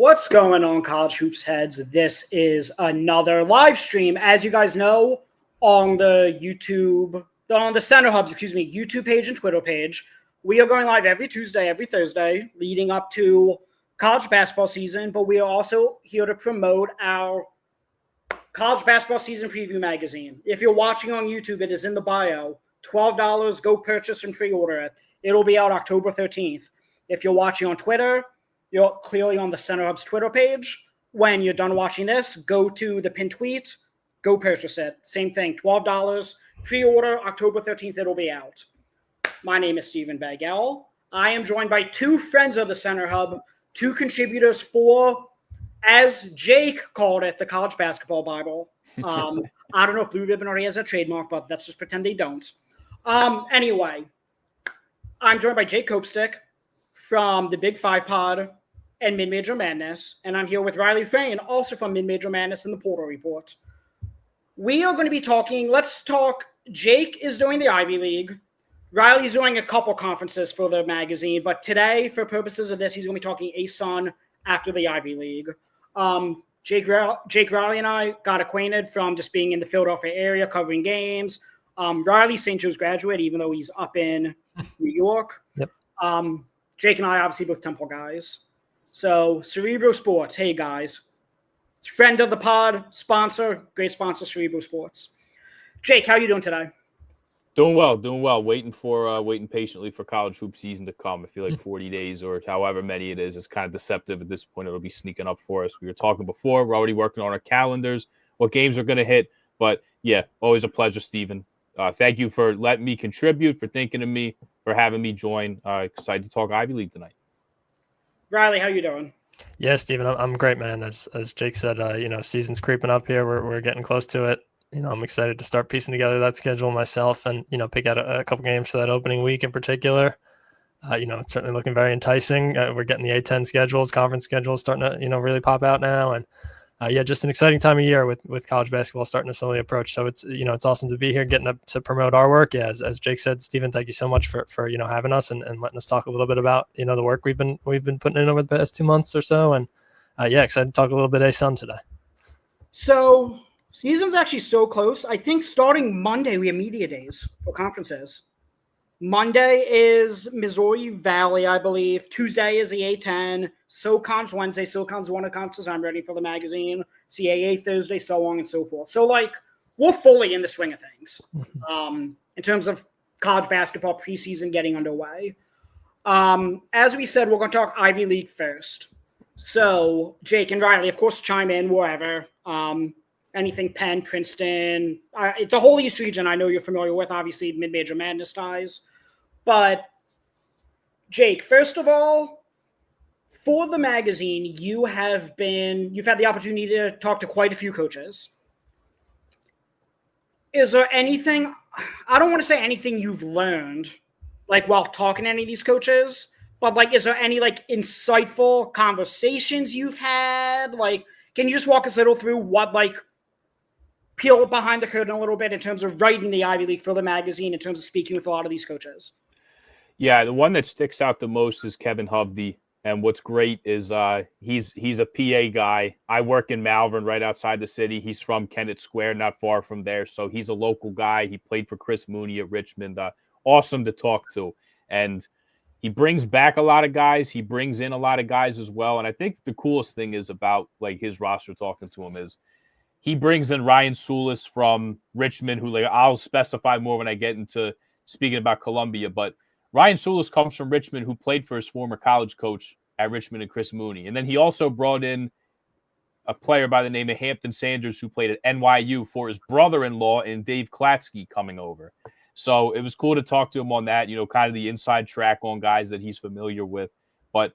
What's going on, College Hoops heads? This is another live stream. As you guys know, on the Center Hub's, YouTube page and Twitter page, we are going live every Tuesday, every Thursday, leading up to college basketball season. But we are also here to promote our college basketball season preview magazine. If you're watching on YouTube, it is in the bio. $12. Go purchase and pre-order it. It'll be out October 13th. If you're watching on Twitter, you're clearly on the Center Hub's Twitter page. When you're done watching this, go to the pinned tweet, go purchase it. Same thing, $12. Pre-order, October 13th, it'll be out. My name is Stephen Bagel. I am joined by two friends of the Center Hub, two contributors for, as Jake called it, the College Basketball Bible. I don't know if Blue Ribbon already has a trademark, but let's just pretend they don't. Anyway, I'm joined by Jake Copestick from the Big Five Pod and Mid-Major Madness, and I'm here with Riley Frayne, also from Mid-Major Madness and the Portal Report. We are going to be talking, Jake is doing the Ivy League. Riley's doing a couple conferences for the magazine, but today, for purposes of this, he's going to be talking ASUN after the Ivy League. Jake, Riley, and I got acquainted from just being in the Philadelphia area, covering games. Riley's St. Joe's graduate, even though he's up in New York. Yep. Jake and I obviously both Temple guys. So Cerebro Sports, hey guys. Friend of the pod, sponsor, great sponsor, Cerebro Sports. Jake, how are you doing today? Doing well. Waiting patiently for college hoop season to come. I feel like 40 days or however many it is kind of deceptive at this point. It'll be sneaking up for us. We were talking before. We're already working on our calendars, what games are going to hit. But, yeah, always a pleasure, Stephen. Thank you for letting me contribute, for thinking of me, for having me join. Excited to talk Ivy League tonight. Riley, how you doing? Yeah, Stephen, I'm great, man. As Jake said, season's creeping up here. We're getting close to it. I'm excited to start piecing together that schedule myself and, pick out a couple games for that opening week in particular. It's certainly looking very enticing. We're getting the A10 schedules, conference schedules starting to, really pop out now. And just an exciting time of year with college basketball starting to slowly approach. So it's, it's awesome to be here, getting up to promote our work. Yeah, as Jake said, Stephen, thank you so much for having us and letting us talk a little bit about, the work we've been putting in over the past 2 months or so. And excited to talk a little bit ASUN today. So season's actually so close. I think starting Monday, we have media days for conferences. Monday is Missouri Valley, I believe. Tuesday is the A10. SoCon's Wednesday. SoCon's one of the conferences I'm ready for the magazine. CAA Thursday, so on and so forth. So, we're fully in the swing of things in terms of college basketball preseason getting underway. As we said, we're going to talk Ivy League first. So, Jake and Riley, of course, chime in wherever. Anything Penn, Princeton, the whole East region I know you're familiar with, obviously Mid-Major Madness ties. But, Jake, first of all, for the magazine, you've had the opportunity to talk to quite a few coaches. Is there anything, I don't want to say anything you've learned, while talking to any of these coaches, but, is there any, insightful conversations you've had? Can you just walk us a little through what, peel behind the curtain a little bit in terms of writing the Ivy League for the magazine, in terms of speaking with a lot of these coaches? Yeah, the one that sticks out the most is Kevin Hovde. And what's great is he's a PA guy. I work in Malvern, right outside the city. He's from Kennett Square, not far from there. So he's a local guy. He played for Chris Mooney at Richmond. Awesome to talk to. And he brings back a lot of guys. He brings in a lot of guys as well. And I think the coolest thing is about his roster talking to him is he brings in Ryan Sulis from Richmond, who I'll specify more when I get into speaking about Columbia. But Ryan Sulis comes from Richmond, who played for his former college coach at Richmond and Chris Mooney. And then he also brought in a player by the name of Hampton Sanders, who played at NYU for his brother-in-law and Dave Klatsky coming over. So it was cool to talk to him on that, kind of the inside track on guys that he's familiar with, but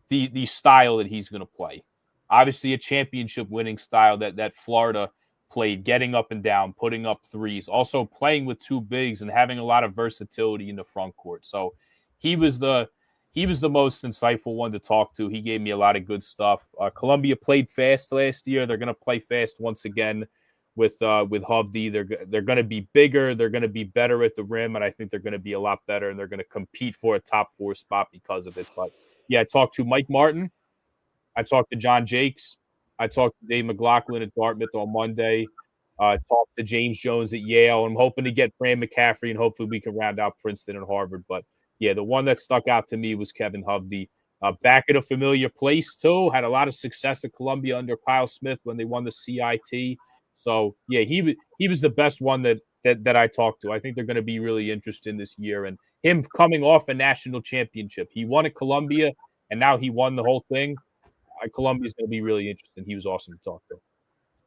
the style that he's going to play. Obviously a championship winning style that Florida played, getting up and down, putting up threes, also playing with two bigs and having a lot of versatility in the front court. So he was the most insightful one to talk to. He gave me a lot of good stuff. Columbia played fast last year. They're going to play fast once again with Hovde. They're going to be bigger. They're going to be better at the rim, and I think they're going to be a lot better, and they're going to compete for a top 4 spot because of it. But, yeah, I talked to Mike Martin. I talked to John Jakes. I talked to Dave McLaughlin at Dartmouth on Monday. Talked to James Jones at Yale. I'm hoping to get Fran McCaffrey, and hopefully we can round out Princeton and Harvard. But yeah, the one that stuck out to me was Kevin Hovde. Back at a familiar place too. Had a lot of success at Columbia under Kyle Smith when they won the CIT. So yeah, he was the best one that I talked to. I think they're going to be really interested this year, and him coming off a national championship. He won at Columbia, and now he won the whole thing. Columbia's going to be really interesting. He was awesome to talk to.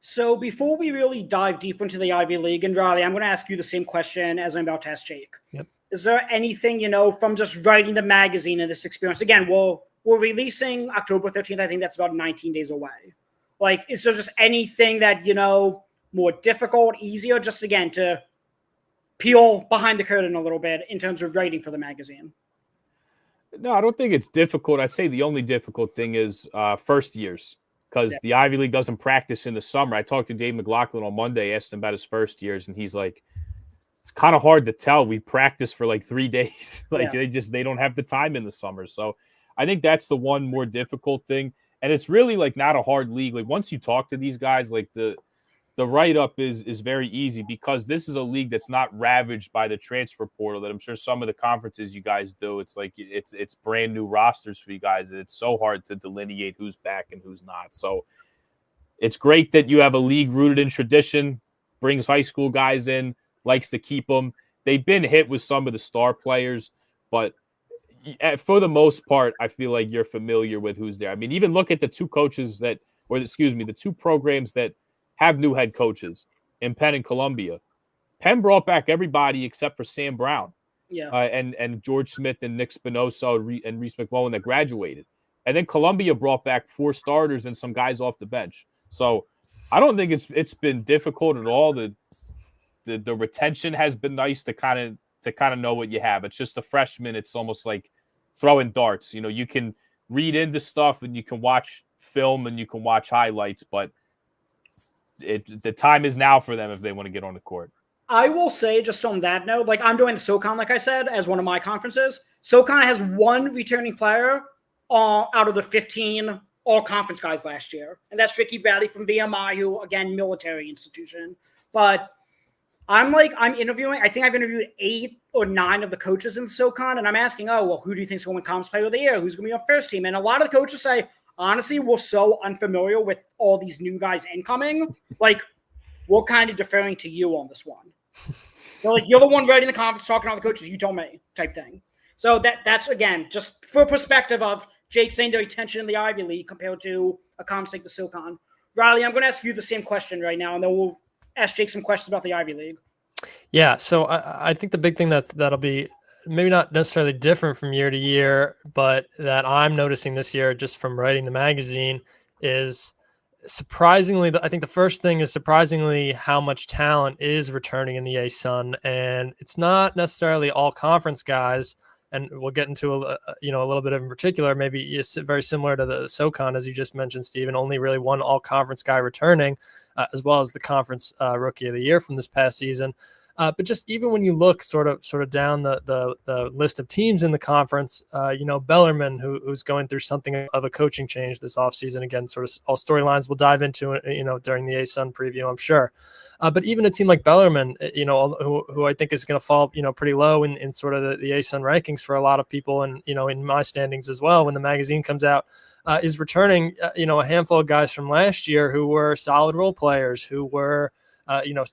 So before we really dive deep into the Ivy League, and Riley, I'm going to ask you the same question as I'm about to ask Jake. Yep. Is there anything, from just writing the magazine and this experience? Again, we're releasing October 13th. I think that's about 19 days away. Like, is there just anything that, more difficult, easier, just again, to peel behind the curtain a little bit in terms of writing for the magazine? No, I don't think it's difficult. I'd say the only difficult thing is first years, because the Ivy League doesn't practice in the summer. I talked to Dave McLaughlin on Monday, asked him about his first years, and he's like, it's kind of hard to tell. We practice for like 3 days. They don't have the time in the summer. So I think that's the one more difficult thing. And it's really like not a hard league. Like once you talk to these guys, like the write-up is very easy, because this is a league that's not ravaged by the transfer portal that I'm sure some of the conferences you guys do. It's like it's brand new rosters for you guys. It's so hard to delineate who's back and who's not. So it's great that you have a league rooted in tradition, brings high school guys in, likes to keep them. They've been hit with some of the star players, but for the most part, I feel like you're familiar with who's there. I mean, even look at the two the two programs that have new head coaches in Penn and Columbia. Penn brought back everybody except for Sam Brown, and George Smith and Nick Spinoza and Reese McMullen that graduated. And then Columbia brought back 4 starters and some guys off the bench. So I don't think it's been difficult at all. The retention has been nice to kind of know what you have. It's just a freshman. It's almost like throwing darts. You can read into stuff and you can watch film and you can watch highlights, but the time is now for them if they want to get on the court. I will say, just on that note, like I'm doing the SoCon, like I said, as one of my conferences. SoCon has 1 returning player out of the 15 all-conference guys last year, and that's Ricky Bradley from VMI, who, again, military institution. But I'm interviewing, I think I've interviewed 8 or 9 of the coaches in SoCon, and I'm asking, who do you think is going to win Conference Player of the Year? Who's going to be on first team? And a lot of the coaches say, honestly, we're so unfamiliar with all these new guys incoming. Like, we're kind of deferring to you on this one. They're like, you're the one writing the conference, talking to all the coaches, you told me, type thing. So that's, again, just for perspective of Jake saying the retention in the Ivy League compared to a conference like the SoCon. Riley, I'm going to ask you the same question right now, and then we'll ask Jake some questions about the Ivy League. Yeah, so I think the big thing that'll be maybe not necessarily different from year to year, but that I'm noticing this year just from writing the magazine is surprisingly, I think the first thing is surprisingly how much talent is returning in the ASUN, and it's not necessarily all conference guys. And we'll get into a little bit of in particular, maybe it's very similar to the SoCon, as you just mentioned, Stephen, only really one all-conference guy returning, as well as the conference rookie of the year from this past season. But just even when you look sort of down the list of teams in the conference, Bellarmine, who's going through something of a coaching change this offseason, again, sort of all storylines we'll dive into, during the ASUN preview, I'm sure. But even a team like Bellarmine, who I think is going to fall, pretty low in sort of the ASUN rankings for a lot of people, and in my standings as well when the magazine comes out, is returning, a handful of guys from last year who were solid role players, who were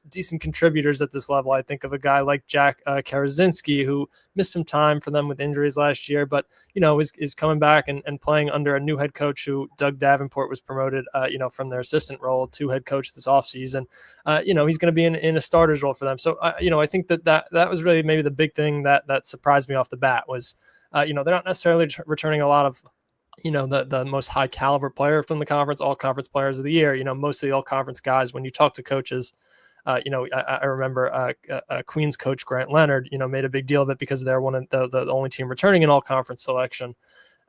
decent contributors at this level. I think of a guy like Jack Karazinski, who missed some time for them with injuries last year, but, is coming back and playing under a new head coach who Doug Davenport was promoted, from their assistant role to head coach this offseason. He's going to be in a starter's role for them. So, I think that was really maybe the big thing that surprised me off the bat was, they're not necessarily returning a lot of, the most high caliber player from the conference, all conference players of the year. Most of the all conference guys, when you talk to coaches, I remember Queens coach Grant Leonard, made a big deal of it because they're one of the only team returning an all conference selection.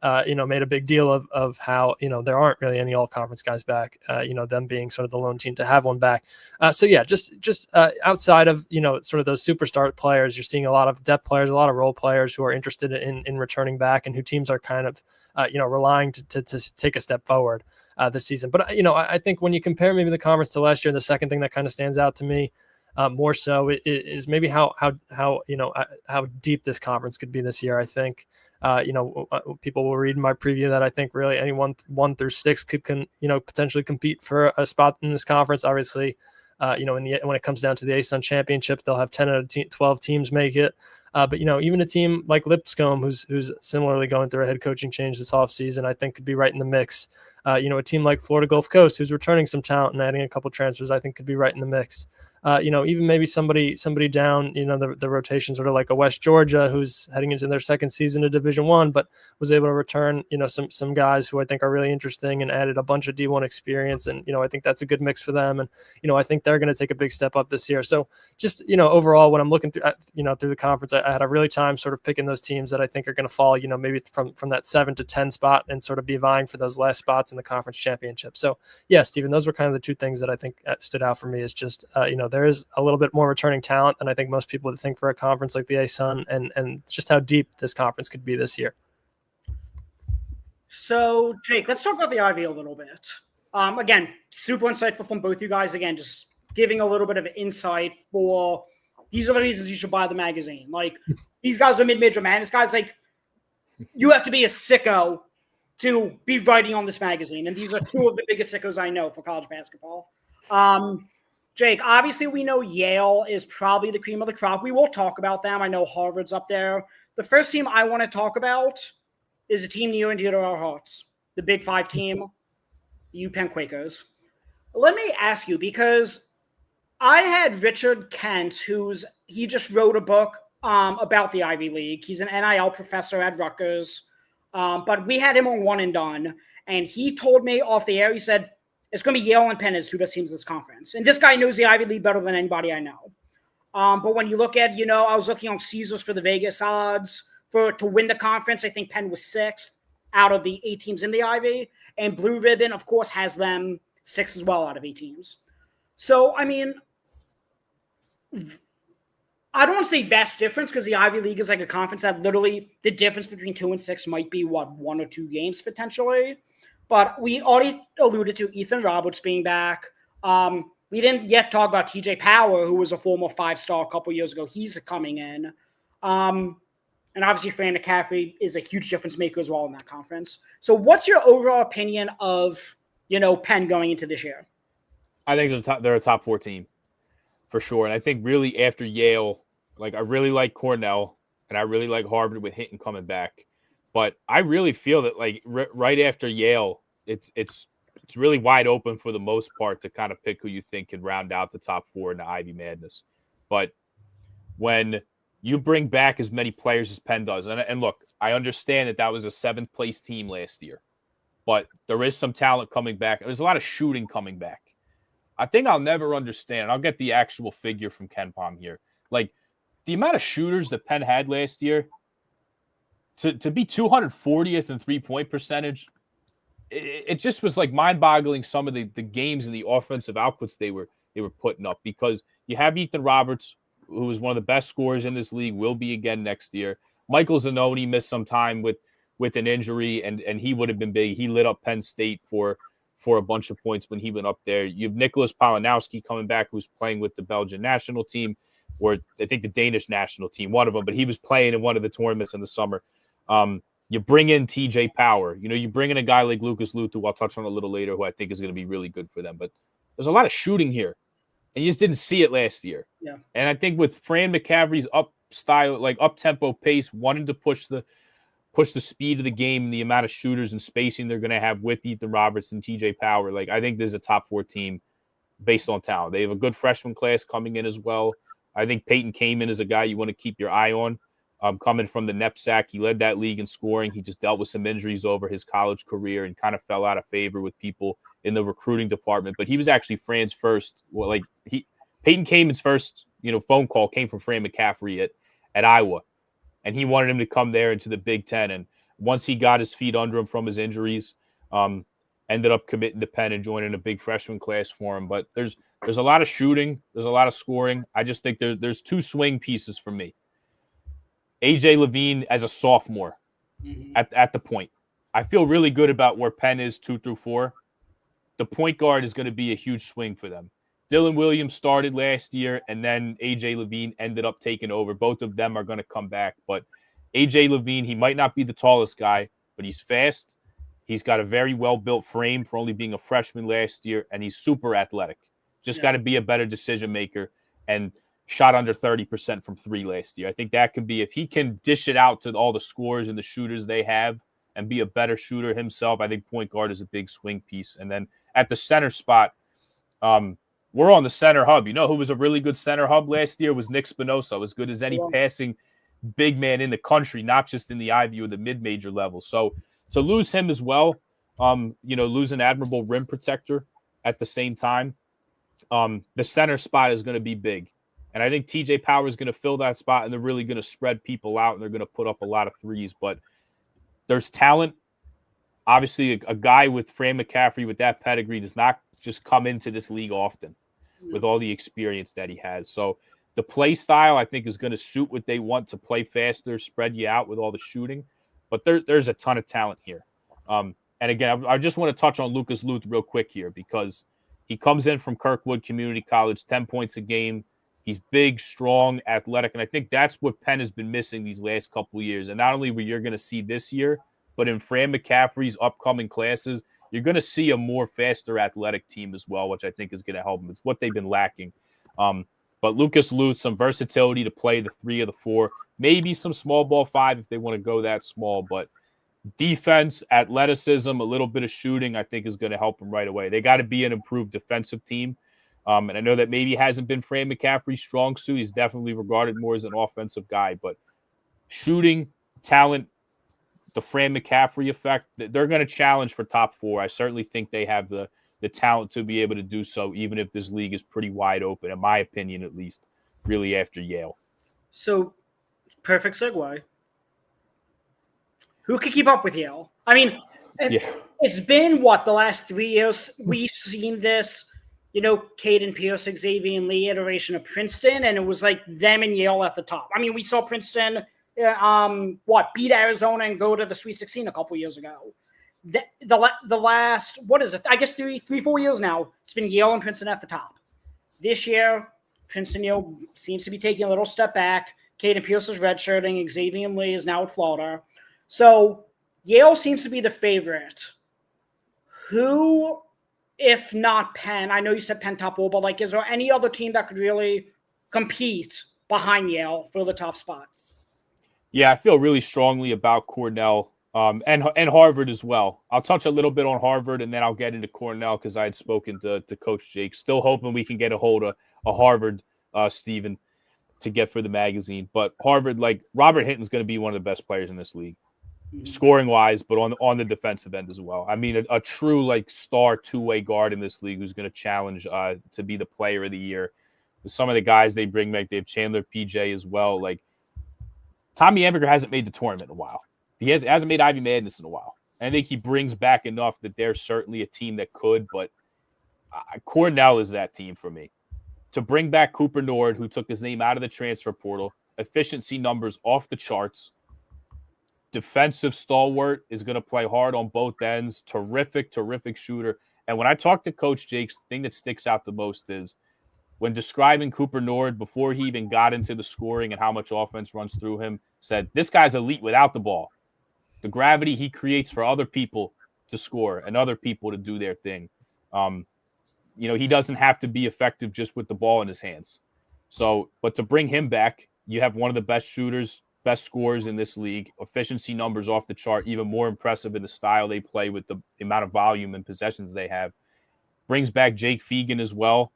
made a big deal of how, there aren't really any all-conference guys back, them being sort of the lone team to have one back. So yeah, just outside of, sort of those superstar players, you're seeing a lot of depth players, a lot of role players who are interested in returning back and who teams are kind of, relying to take a step forward this season. But, I think when you compare maybe the conference to last year, the second thing that kind of stands out to me more so is maybe how deep this conference could be this year. I think, people will read in my preview that I think really anyone 1 through 6 could potentially compete for a spot in this conference. Obviously, when it comes down to the ASUN championship, they'll have 10 out of 12 teams make it. But even a team like Lipscomb, who's similarly going through a head coaching change this offseason, I think could be right in the mix. A team like Florida Gulf Coast, who's returning some talent and adding a couple transfers, I think could be right in the mix. Even maybe somebody down, the rotation, sort of like a West Georgia, who's heading into their second season of Division I, but was able to return, some guys who I think are really interesting and added a bunch of D1 experience. And, I think that's a good mix for them. And, I think they're going to take a big step up this year. So just, overall, when I'm looking through, through the conference, I had a really time sort of picking those teams that I think are going to fall, maybe from that 7 to 10 spot and sort of be vying for those last spots in the conference championship. So yeah, Stephen, those were kind of the two things that I think stood out for me is just, there is a little bit more returning talent than I think most people would think for a conference like the ASUN, and just how deep this conference could be this year. So, Jake, let's talk about the Ivy a little bit. Again, super insightful from both you guys. Again, just giving a little bit of insight for these are the reasons you should buy the magazine. Like, these guys are mid-major madness guys. Like, you have to be a sicko to be writing on this magazine. And these are two of the biggest sickos I know for college basketball. Jake, obviously we know Yale is probably the cream of the crop. We will talk about them. I know Harvard's up there. The first team I want to talk about is a team near and dear to our hearts, the Big 5 team, the UPenn Quakers. Let me ask you, because I had Richard Kent, he just wrote a book about the Ivy League. He's an NIL professor at Rutgers, but we had him on One and Done, and he told me off the air, he said, it's going to be Yale and Penn as two best teams in this conference. And this guy knows the Ivy League better than anybody I know. But when you look at, I was looking on Caesars for the Vegas odds to win the conference. I think Penn was 6th out of the 8 teams in the Ivy. And Blue Ribbon, of course, has them 6 as well out of 8 teams. So, I mean, I don't want to say vast difference because the Ivy League is like a conference that literally the difference between 2 and 6 might be, 1 or 2 games potentially. But we already alluded to Ethan Roberts being back. We didn't yet talk about TJ Power, who was a former 5-star a couple years ago. He's coming in. And obviously, Fran McCaffrey is a huge difference maker as well in that conference. So what's your overall opinion of, Penn going into this year? I think they're a top 4 team for sure. And I think really after Yale, like I really like Cornell and I really like Harvard with Hinton coming back. But I really feel that like right after Yale, it's really wide open for the most part to kind of pick who you think can round out the top 4 in the Ivy Madness. But when you bring back as many players as Penn does, and look, I understand that was a 7th place team last year, but there is some talent coming back. There's a lot of shooting coming back. I think I'll never understand. I'll get the actual figure from Ken Pom here. Like the amount of shooters that Penn had last year, to be 240th in 3-point percentage, it just was like mind-boggling some of the games and the offensive outputs they were putting up, because you have Ethan Roberts, who is one of the best scorers in this league, will be again next year. Michael Zanoni missed some time with an injury, and he would have been big. He lit up Penn State for a bunch of points when he went up there. You have Nicholas Polanowski coming back, who's playing with the Belgian national team, or I think the Danish national team, one of them, but he was playing in one of the tournaments in the summer. You bring in TJ Power. You bring in a guy like Lucas Luth, who I'll touch on a little later, who I think is going to be really good for them. But there's a lot of shooting here, and you just didn't see it last year. Yeah. And I think with Fran McCaffrey's up-tempo pace, wanting to push the speed of the game and the amount of shooters and spacing they're going to have with Ethan Roberts and TJ Power, like I think there's a top 4 team based on talent. They have a good freshman class coming in as well. I think Peyton Kamen is a guy you want to keep your eye on. Coming from the NEPSAC, he led that league in scoring. He just dealt with some injuries over his college career and kind of fell out of favor with people in the recruiting department. But he was actually Fran's first. Peyton Kamen's first, phone call came from Fran McCaffrey at Iowa, and he wanted him to come there into the Big Ten. And once he got his feet under him from his injuries, ended up committing to Penn and joining a big freshman class for him. But there's a lot of shooting. There's a lot of scoring. I just think there's two swing pieces for me. A.J. Levine as a sophomore at the point. I feel really good about where Penn is 2 through 4. The point guard is going to be a huge swing for them. Dylan Williams started last year, and then A.J. Levine ended up taking over. Both of them are going to come back. But A.J. Levine, he might not be the tallest guy, but he's fast. He's got a very well-built frame for only being a freshman last year, and he's super athletic. Just got to be a better decision maker, and shot under 30% from 3 last year. I think that could be, if he can dish it out to all the scorers and the shooters they have and be a better shooter himself, I think point guard is a big swing piece. And then at the center spot, we're on the center hub. You know who was a really good center hub last year was Nick Spinoza, as good as any passing big man in the country, not just in the Ivy or the mid-major level. So to lose him as well, lose an admirable rim protector at the same time, the center spot is going to be big. And I think TJ Power is going to fill that spot, and they're really going to spread people out, and they're going to put up a lot of threes. But there's talent. Obviously, a guy with Fran McCaffrey with that pedigree does not just come into this league often with all the experience that he has. So the play style, I think, is going to suit what they want to play faster, spread you out with all the shooting. But there's a ton of talent here. And again, I just want to touch on Lucas Luth real quick here because he comes in from Kirkwood Community College, 10 points a game. He's big, strong, athletic, and I think that's what Penn has been missing these last couple of years. And not only what you're going to see this year, but in Fran McCaffrey's upcoming classes, you're going to see a more faster athletic team as well, which I think is going to help them. It's what they've been lacking. But Lucas Luth, some versatility to play the 3 or the 4, maybe some small ball 5 if they want to go that small. But defense, athleticism, a little bit of shooting, I think is going to help them right away. They got to be an improved defensive team. And I know that maybe hasn't been Fran McCaffrey's strong suit. He's definitely regarded more as an offensive guy. But shooting, talent, the Fran McCaffrey effect, they're going to challenge for top 4. I certainly think they have the talent to be able to do so, even if this league is pretty wide open, in my opinion, at least, really after Yale. So, perfect segue. Who could keep up with Yale? I mean, it's been, the last 3 years we've seen this, Caden Pierce, Xavier Lee iteration of Princeton, and it was like them and Yale at the top. I mean, we saw Princeton beat Arizona and go to the Sweet 16 a couple years ago. The last, I guess 3-4 years now, it's been Yale and Princeton at the top. This year, Princeton, seems to be taking a little step back. Caden Pierce is redshirting. Xavier Lee is now at Florida. So Yale seems to be the favorite. Who, if not Penn, I know you said Penn top 4, but is there any other team that could really compete behind Yale for the top spot? Yeah, I feel really strongly about Cornell and Harvard as well. I'll touch a little bit on Harvard, and then I'll get into Cornell because I had spoken to Coach Jake. Still hoping we can get a hold of a Harvard, Stephen, to get for the magazine. But Harvard, Robert Hinton's going to be one of the best players in this league, scoring-wise, but on the defensive end as well. I mean, a true, star two-way guard in this league who's going to challenge to be the player of the year. Some of the guys they bring back, they have Chandler PJ as well, Tommy Emmerger hasn't made the tournament in a while. He hasn't made Ivy Madness in a while. And I think he brings back enough that they're certainly a team that could, but Cornell is that team for me. To bring back Cooper Nord, who took his name out of the transfer portal, efficiency numbers off the charts, defensive stalwart, is going to play hard on both ends, terrific shooter. And when I talk to Coach Jake, the thing that sticks out the most is when describing Cooper Nord before he even got into the scoring and how much offense runs through him, said this guy's elite without the ball. The gravity he creates for other people to score and other people to do their thing. He doesn't have to be effective just with the ball in his hands. So, but to bring him back, you have one of the best shooters, best scorers in this league, efficiency numbers off the chart, even more impressive in the style they play with the amount of volume and possessions they have. Brings back Jake Fegan as well.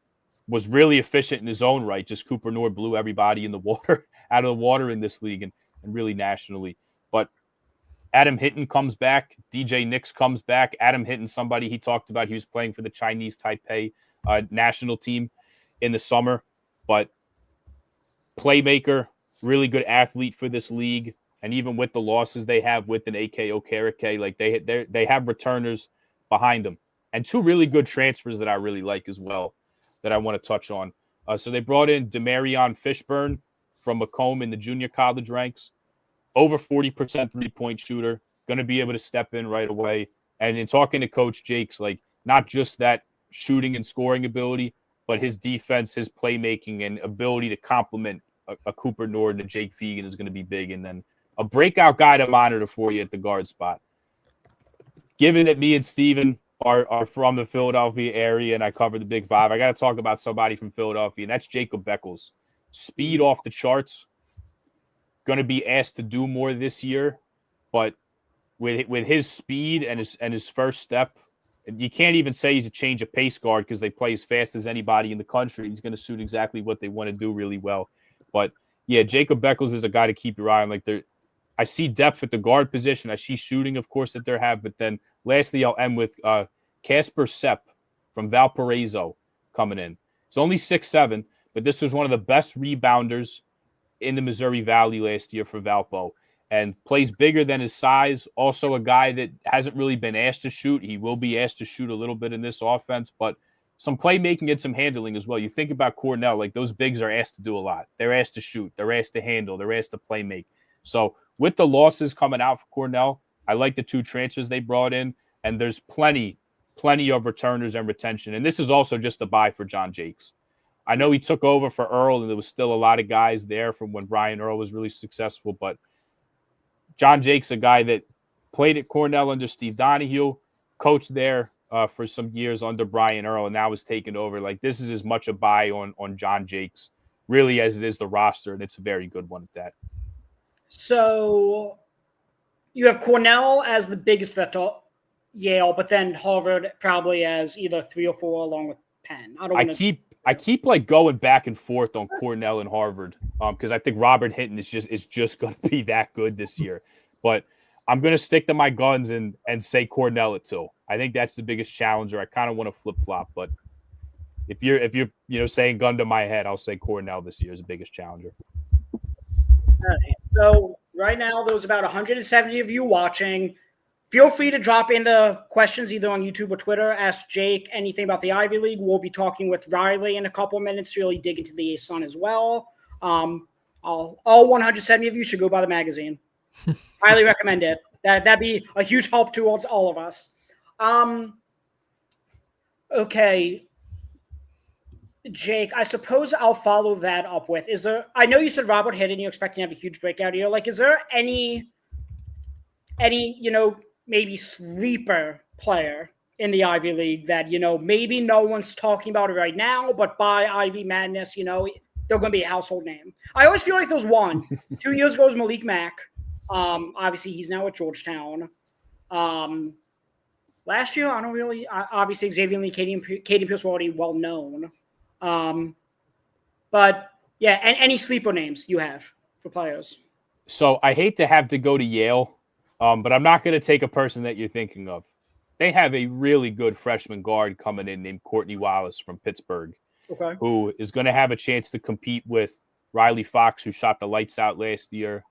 Was really efficient in his own right. Just Cooper Nord blew everybody in the water, out of the water in this league and really nationally. But Adam Hinton comes back. DJ Nix comes back. Adam Hinton, somebody he talked about, he was playing for the Chinese Taipei national team in the summer. But playmaker, really good athlete for this league. And even with the losses they have with an AK Okereke, like they have returners behind them. And two really good transfers that I really like as well that I want to touch on. So they brought in Demarion Fishburne from Macomb in the junior college ranks. Over 40% three-point shooter, going to be able to step in right away. And in talking to Coach Jakes, like not just that shooting and scoring ability, but his defense, his playmaking, and ability to complement a Cooper Nord and a Jake Fegan is going to be big. And then a breakout guy to monitor for you at the guard spot. Given that me and Steven are from the Philadelphia area and I cover the Big Five, I got to talk about somebody from Philadelphia, and that's Jacob Beckles. Speed off the charts. Going to be asked to do more this year, but with his speed and his first step, you can't even say he's a change of pace guard because they play as fast as anybody in the country. He's going to suit exactly what they want to do really well. But yeah, Jacob Beckles is a guy to keep your eye on. Like I see depth at the guard position. I see shooting, of course, that they have. But then lastly, I'll end with Casper Sepp from Valparaiso coming in. It's only 6'7", but this was one of the best rebounders in the Missouri Valley last year for Valpo, and plays bigger than his size. Also a guy that hasn't really been asked to shoot. He will be asked to shoot a little bit in this offense, but some playmaking and some handling as well. You think about Cornell, like those bigs are asked to do a lot. They're asked to shoot. They're asked to handle. They're asked to play make. So with the losses coming out for Cornell, I like the two transfers they brought in, and there's plenty of returners and retention. And this is also just a buy for John Jakes. I know he took over for Earl, and there was still a lot of guys there from when Brian Earl was really successful. But John Jakes, a guy that played at Cornell under Steve Donahue, coached there for some years under Brian Earl, and now is taking over. Like, this is as much a buy on John Jakes, really, as it is the roster, and it's a very good one at that. So you have Cornell as the biggest threat to Yale, but then Harvard probably as either 3 or 4 along with Penn. I keep like going back and forth on Cornell and Harvard because I think Robert Hinton is just going to be that good this year. But I'm going to stick to my guns and say Cornell at 2. I think that's the biggest challenger. I kind of want to flip flop, but if you're saying gun to my head, I'll say Cornell this year is the biggest challenger. All right. So right now there's about 170 of you watching. Feel free to drop in the questions either on YouTube or Twitter. Ask Jake anything about the Ivy League. We'll be talking with Riley in a couple of minutes to really dig into the ASUN as well. All 170 of you should go buy the magazine. Highly recommend it. That'd be a huge help towards all of us. Okay. Jake, I suppose I'll follow that up with, I know you said Robert Hinton, you're expecting to have a huge breakout year. Like, is there any, maybe sleeper player in the Ivy League that, maybe no one's talking about it right now, but by Ivy Madness, they're going to be a household name? I always feel like there's one. 2 years ago was Malik Mack. Obviously, he's now at Georgetown. Last year, obviously, Xavier Lee, Katie Pierce were already well known. But, yeah, any sleeper names you have for players? So I hate to have to go to Yale, but I'm not going to take a person that you're thinking of. They have a really good freshman guard coming in named Courtney Wallace from Pittsburgh, who is going to have a chance to compete with Riley Fox, who shot the lights out last year,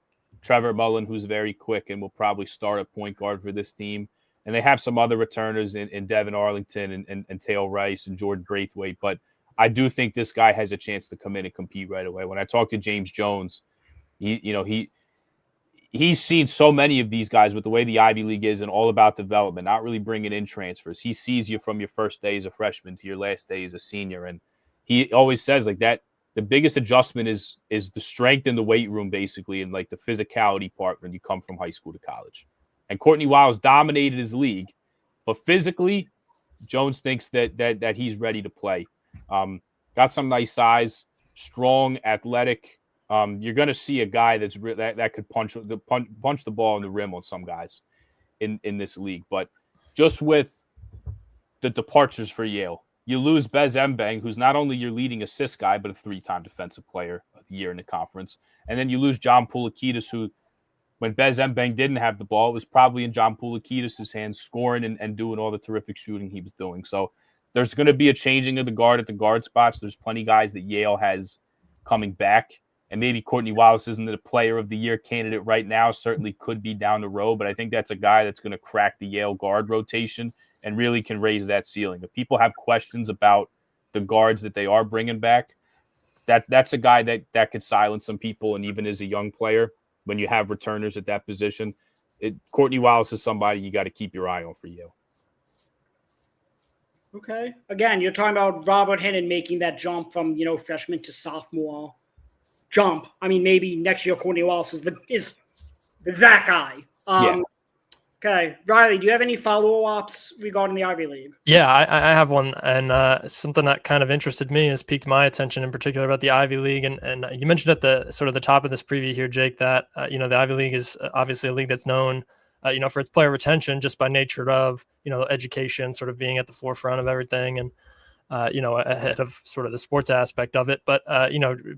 Trevor Mullen, who's very quick and will probably start at point guard for this team. And they have some other returners in Devin Arlington and Teo Rice and Jordan Braithwaite. But I do think this guy has a chance to come in and compete right away. When I talked to James Jones, he's seen so many of these guys with the way the Ivy League is and all about development, not really bringing in transfers. He sees you from your first day as a freshman to your last day as a senior. And he always says like that, the biggest adjustment is the strength in the weight room, basically, and like the physicality part when you come from high school to college. And Courtney Wiles dominated his league, but physically, Jones thinks that he's ready to play. Got some nice size, strong, athletic. You're going to see a guy that could punch the ball in the rim on some guys in this league. But just with the departures for Yale, you lose Bez Mbang, who's not only your leading assist guy, but a 3-time defensive player of the year in the conference. And then you lose John Poulikitis, who, when Bez Mbang didn't have the ball, it was probably in John Poulikitis' hands, scoring and doing all the terrific shooting he was doing. So there's going to be a changing of the guard at the guard spots. There's plenty of guys that Yale has coming back. And maybe Courtney Wallace isn't the player of the year candidate right now, certainly could be down the road, but I think that's a guy that's going to crack the Yale guard rotation and really can raise that ceiling. If people have questions about the guards that they are bringing back, that's a guy that could silence some people. And even as a young player, when you have returners at that position, Courtney Wallace is somebody you got to keep your eye on for Yale. Okay. Again, you're talking about Robert Hinnon making that jump from, freshman to sophomore jump. I mean, maybe next year Courtney Wallace is that guy. Yeah. Okay. Riley, do you have any follow-ups regarding the Ivy League? Yeah, I have one, and something that kind of interested me has piqued my attention in particular about the Ivy League. And you mentioned at the sort of the top of this preview here, Jake, that the Ivy League is obviously a league that's known for its player retention just by nature of education sort of being at the forefront of everything, and ahead of sort of the sports aspect of it. But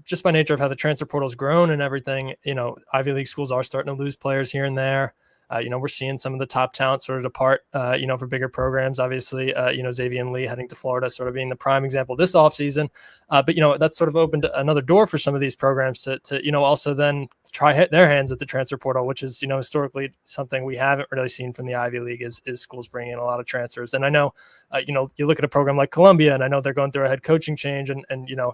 just by nature of how the transfer portal's grown and everything, Ivy League schools are starting to lose players here and there. We're seeing some of the top talent sort of depart, for bigger programs. Obviously, Xavier and Lee heading to Florida sort of being the prime example this offseason. But that's sort of opened another door for some of these programs to also then try their hands at the transfer portal, which is, historically something we haven't really seen from the Ivy League is schools bringing in a lot of transfers. And I know, you look at a program like Columbia, and I know they're going through a head coaching change and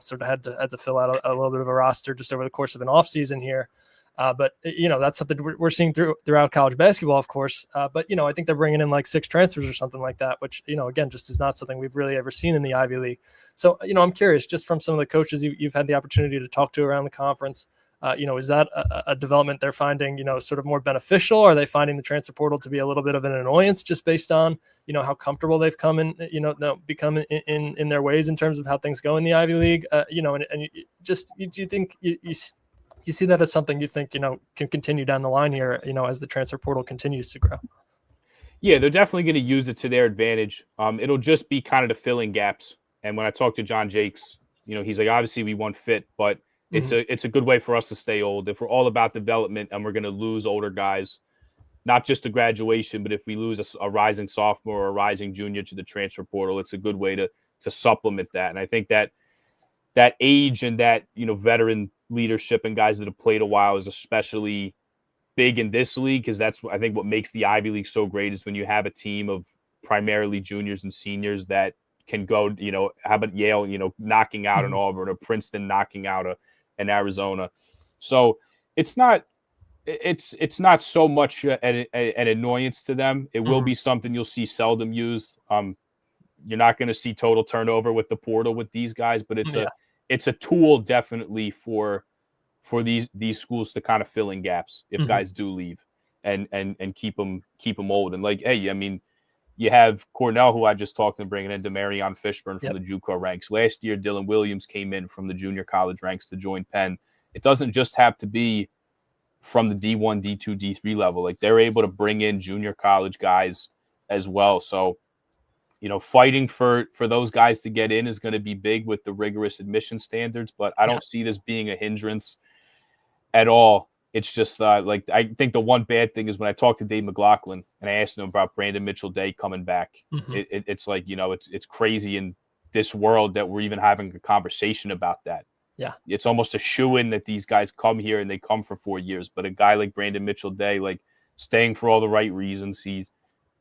sort of had to fill out a little bit of a roster just over the course of an offseason here. But that's something we're seeing throughout college basketball, of course. But I think they're bringing in like 6 transfers or something like that, which again just is not something we've really ever seen in the Ivy League. So I'm curious, just from some of the coaches you've had the opportunity to talk to around the conference, is that a development they're finding sort of more beneficial? Are they finding the transfer portal to be a little bit of an annoyance just based on how comfortable they've come in, become in their ways in terms of how things go in the Ivy League? Do you think do you see that as something you think, can continue down the line here, as the transfer portal continues to grow? Yeah, they're definitely going to use it to their advantage. It'll just be kind of the filling gaps. And when I talked to John Jakes, he's like, obviously we want fit, but it's a good way for us to stay old. If we're all about development and we're going to lose older guys, not just to graduation, but if we lose a rising sophomore or a rising junior to the transfer portal, it's a good way to supplement that. And I think that age and that, veteran leadership and guys that have played a while is especially big in this league, because that's, I think, what makes the Ivy League so great is when you have a team of primarily juniors and seniors that can go, how about Yale, knocking out an Auburn, or Princeton knocking out an Arizona. So it's not so much an annoyance to them. It will be something you'll see seldom used. You're not going to see total turnover with the portal with these guys, but it's a tool definitely for these schools to kind of fill in gaps if guys do leave and keep them old. And like, hey, I mean, you have Cornell, who I just talked to, bringing in Demarion Fishburne from the JUCO ranks. Last year, Dylan Williams came in from the junior college ranks to join Penn. It doesn't just have to be from the D1, D2, D3 level. Like, they're able to bring in junior college guys as well. So, fighting for those guys to get in is going to be big with the rigorous admission standards, but I don't see this being a hindrance at all. It's just I think the one bad thing is when I talked to Dave McLaughlin and I asked him about Brandon Mitchell-Day coming back. It's like, it's crazy in this world that we're even having a conversation about that. Yeah. It's almost a shoo-in that these guys come here and they come for 4 years. But a guy like Brandon Mitchell-Day, like, staying for all the right reasons.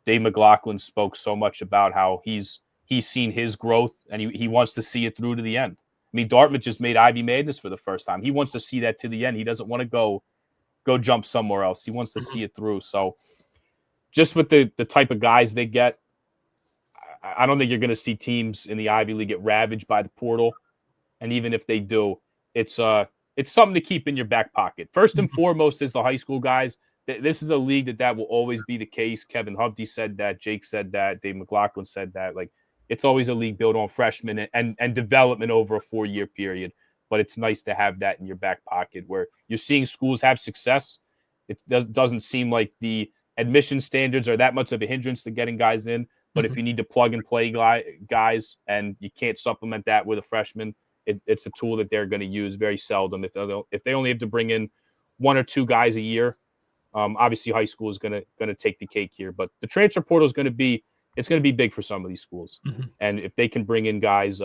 Dave McLaughlin spoke so much about how he's seen his growth and he wants to see it through to the end. I mean, Dartmouth just made Ivy Madness for the first time. He wants to see that to the end. He doesn't want to go jump somewhere else. He wants to see it through. So just with the type of guys they get, I don't think you're going to see teams in the Ivy League get ravaged by the portal. And even if they do, it's something to keep in your back pocket. First and foremost is the high school guys. This is a league that will always be the case. Kevin Hovde said that. Jake said that. Dave McLaughlin said that. Like, it's always a league built on freshmen and development over a 4-year period. But it's nice to have that in your back pocket where you're seeing schools have success. It doesn't seem like the admission standards are that much of a hindrance to getting guys in. But if you need to plug and play guys and you can't supplement that with a freshman, it's a tool that they're going to use very seldom. If they only have to bring in 1 or 2 guys a year, obviously high school is going to take the cake here. But the transfer portal is going to be big for some of these schools. And if they can bring in guys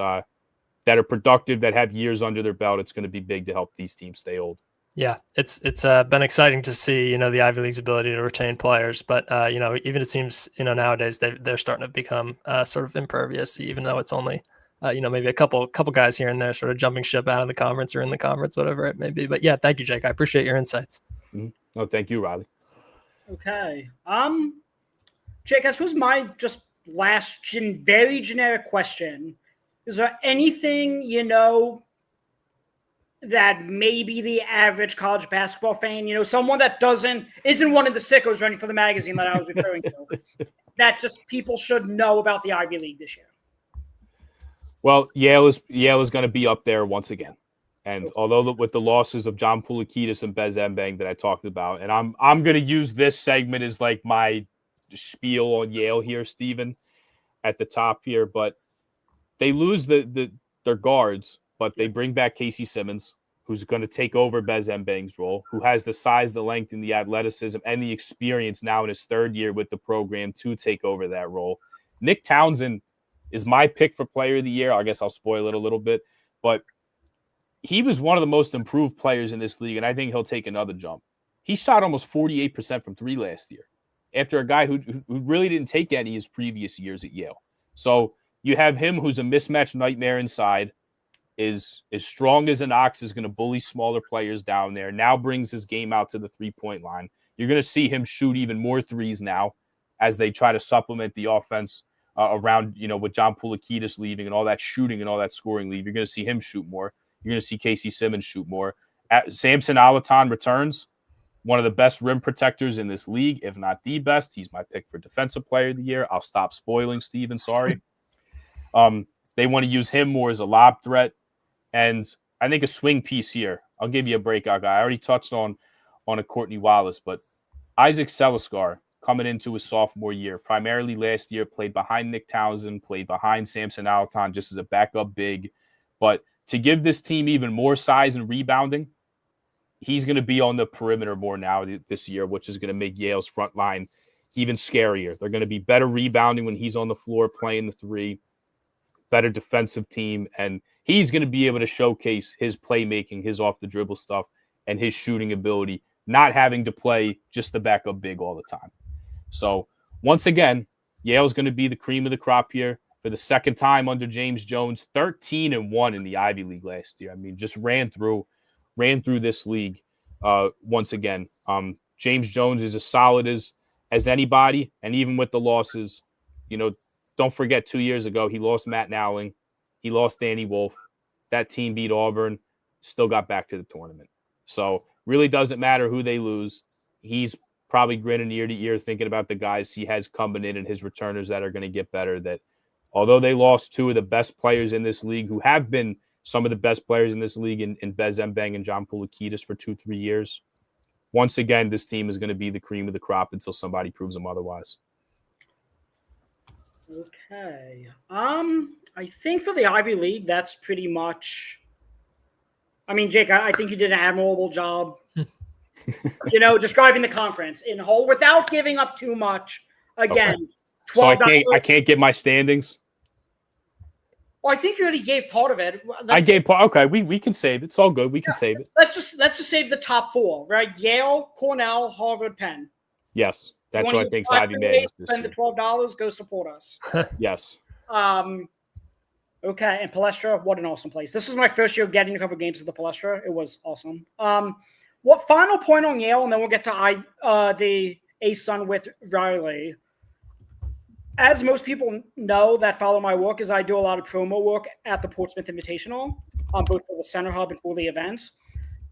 that are productive, that have years under their belt. It's going to be big to help these teams stay old. Yeah, it's been exciting to see, the Ivy League's ability to retain players, but even it seems, nowadays they're starting to become sort of impervious, even though it's only maybe a couple guys here and there sort of jumping ship out of the conference or in the conference, whatever it may be. But yeah, thank you, Jake. I appreciate your insights. Mm-hmm. No, thank you, Riley. Okay. Jake, I suppose my just last very generic question, is there anything, that maybe the average college basketball fan, someone that isn't one of the sickos running for the magazine that I was referring to, that just people should know about the Ivy League this year? Well, Yale is going to be up there once again. And although with the losses of John Poulikitis and Bez Mbang that I talked about, and I'm going to use this segment as like my spiel on Yale here, Stephen, at the top here, but they lose their guards, but they bring back Casey Simmons, who's going to take over Bez Mbang's role, who has the size, the length, and the athleticism and the experience now in his third year with the program to take over that role. Nick Townsend is my pick for player of the year. I guess I'll spoil it a little bit, but he was one of the most improved players in this league, and I think he'll take another jump. He shot almost 48% from three last year after a guy who really didn't take any his previous years at Yale. So you have him, who's a mismatch nightmare inside, is as strong as an ox, is going to bully smaller players down there, now brings his game out to the three-point line. You're going to see him shoot even more threes now as they try to supplement the offense around, with John Poulikitis leaving and all that shooting and all that scoring leave. You're going to see him shoot more. You're going to see Casey Simmons shoot more. Samson Alaton returns, one of the best rim protectors in this league, if not the best. He's my pick for defensive player of the year. I'll stop spoiling, Steven. Sorry. They want to use him more as a lob threat. And I think a swing piece here. I'll give you a breakout guy. I already touched on a Courtney Wallace, but Isaac Seliskar coming into his sophomore year, primarily last year, played behind Nick Townsend, played behind Samson Alaton just as a backup big. But to give this team even more size and rebounding, he's going to be on the perimeter more now this year, which is going to make Yale's front line even scarier. They're going to be better rebounding when he's on the floor playing the three, better defensive team, and he's going to be able to showcase his playmaking, his off-the-dribble stuff, and his shooting ability, not having to play just the backup big all the time. So, once again, Yale's going to be the cream of the crop here for the second time under James Jones, 13-1 in the Ivy League last year. I mean, just ran through this league once again. James Jones is as solid as anybody, and even with the losses, don't forget 2 years ago, he lost Matt Nowling. He lost Danny Wolf. That team beat Auburn, still got back to the tournament. So really doesn't matter who they lose. He's probably grinning ear to ear thinking about the guys he has coming in and his returners that are going to get better. That although they lost two of the best players in this league, who have been some of the best players in this league in Bez Mbang and John Poulikitis for 2-3 years, once again, this team is going to be the cream of the crop until somebody proves them otherwise. Okay. I think for the Ivy League, that's pretty much. I mean, Jake, I think you did an admirable job, describing the conference in whole without giving up too much. Again, okay. So I can't give my standings. Well, I think you already gave part of it. I gave part. Okay, we can save it. It's all good. We can save it. Let's just save the top four, right? Yale, Cornell, Harvard, Penn. Yes, that's what I think. Ivy Madness this spend year. the $12. Go support us. Yes. Okay, and Palestra, what an awesome place. This was my first year getting to cover games at the Palestra. It was awesome. What final point on Yale, and then we'll get to the ASUN with Riley. As most people know that follow my work, is I do a lot of promo work at the Portsmouth Invitational, both for the Center Hub and for the events.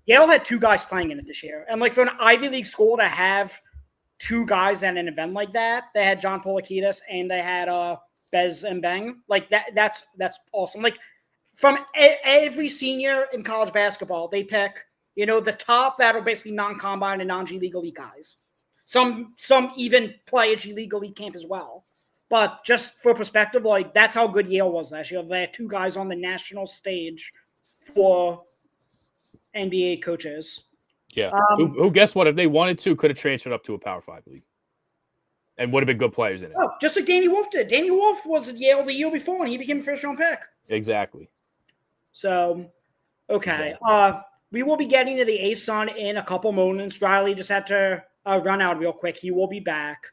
Yale had two guys playing in it this year. And for an Ivy League school to have two guys at an event like that, they had John Poulikitis and they had Bez Mbang. That's awesome. From every senior in college basketball, they pick, the top that are basically non-combine and non-G League elite guys. Some even play a G League elite camp as well. But just for perspective, that's how good Yale was last year. They had two guys on the national stage for NBA coaches. Yeah. Who guess what? If they wanted to, could have transferred up to a Power 5 league. And would have been good players in it. Oh, just like Danny Wolf did. Danny Wolf was at Yale the year before, and he became a first-round pick. Exactly. So, okay. We will be getting to the ASUN in a couple moments. Riley just had to run out real quick. He will be back.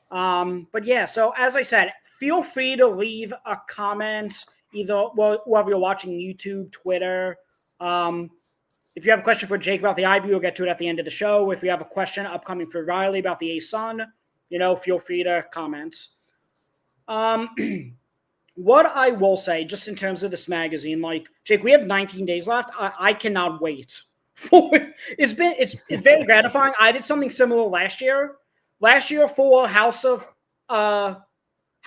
But yeah, so as I said, feel free to leave a comment, whether you're watching YouTube, Twitter. If you have a question for Jake about the Ivy, we'll get to it at the end of the show. If you have a question upcoming for Riley about the ASUN, feel free to comment. What I will say, just in terms of this magazine, like, Jake, we have 19 days left. I cannot wait. It's very gratifying. I did something similar last year. Last year for House of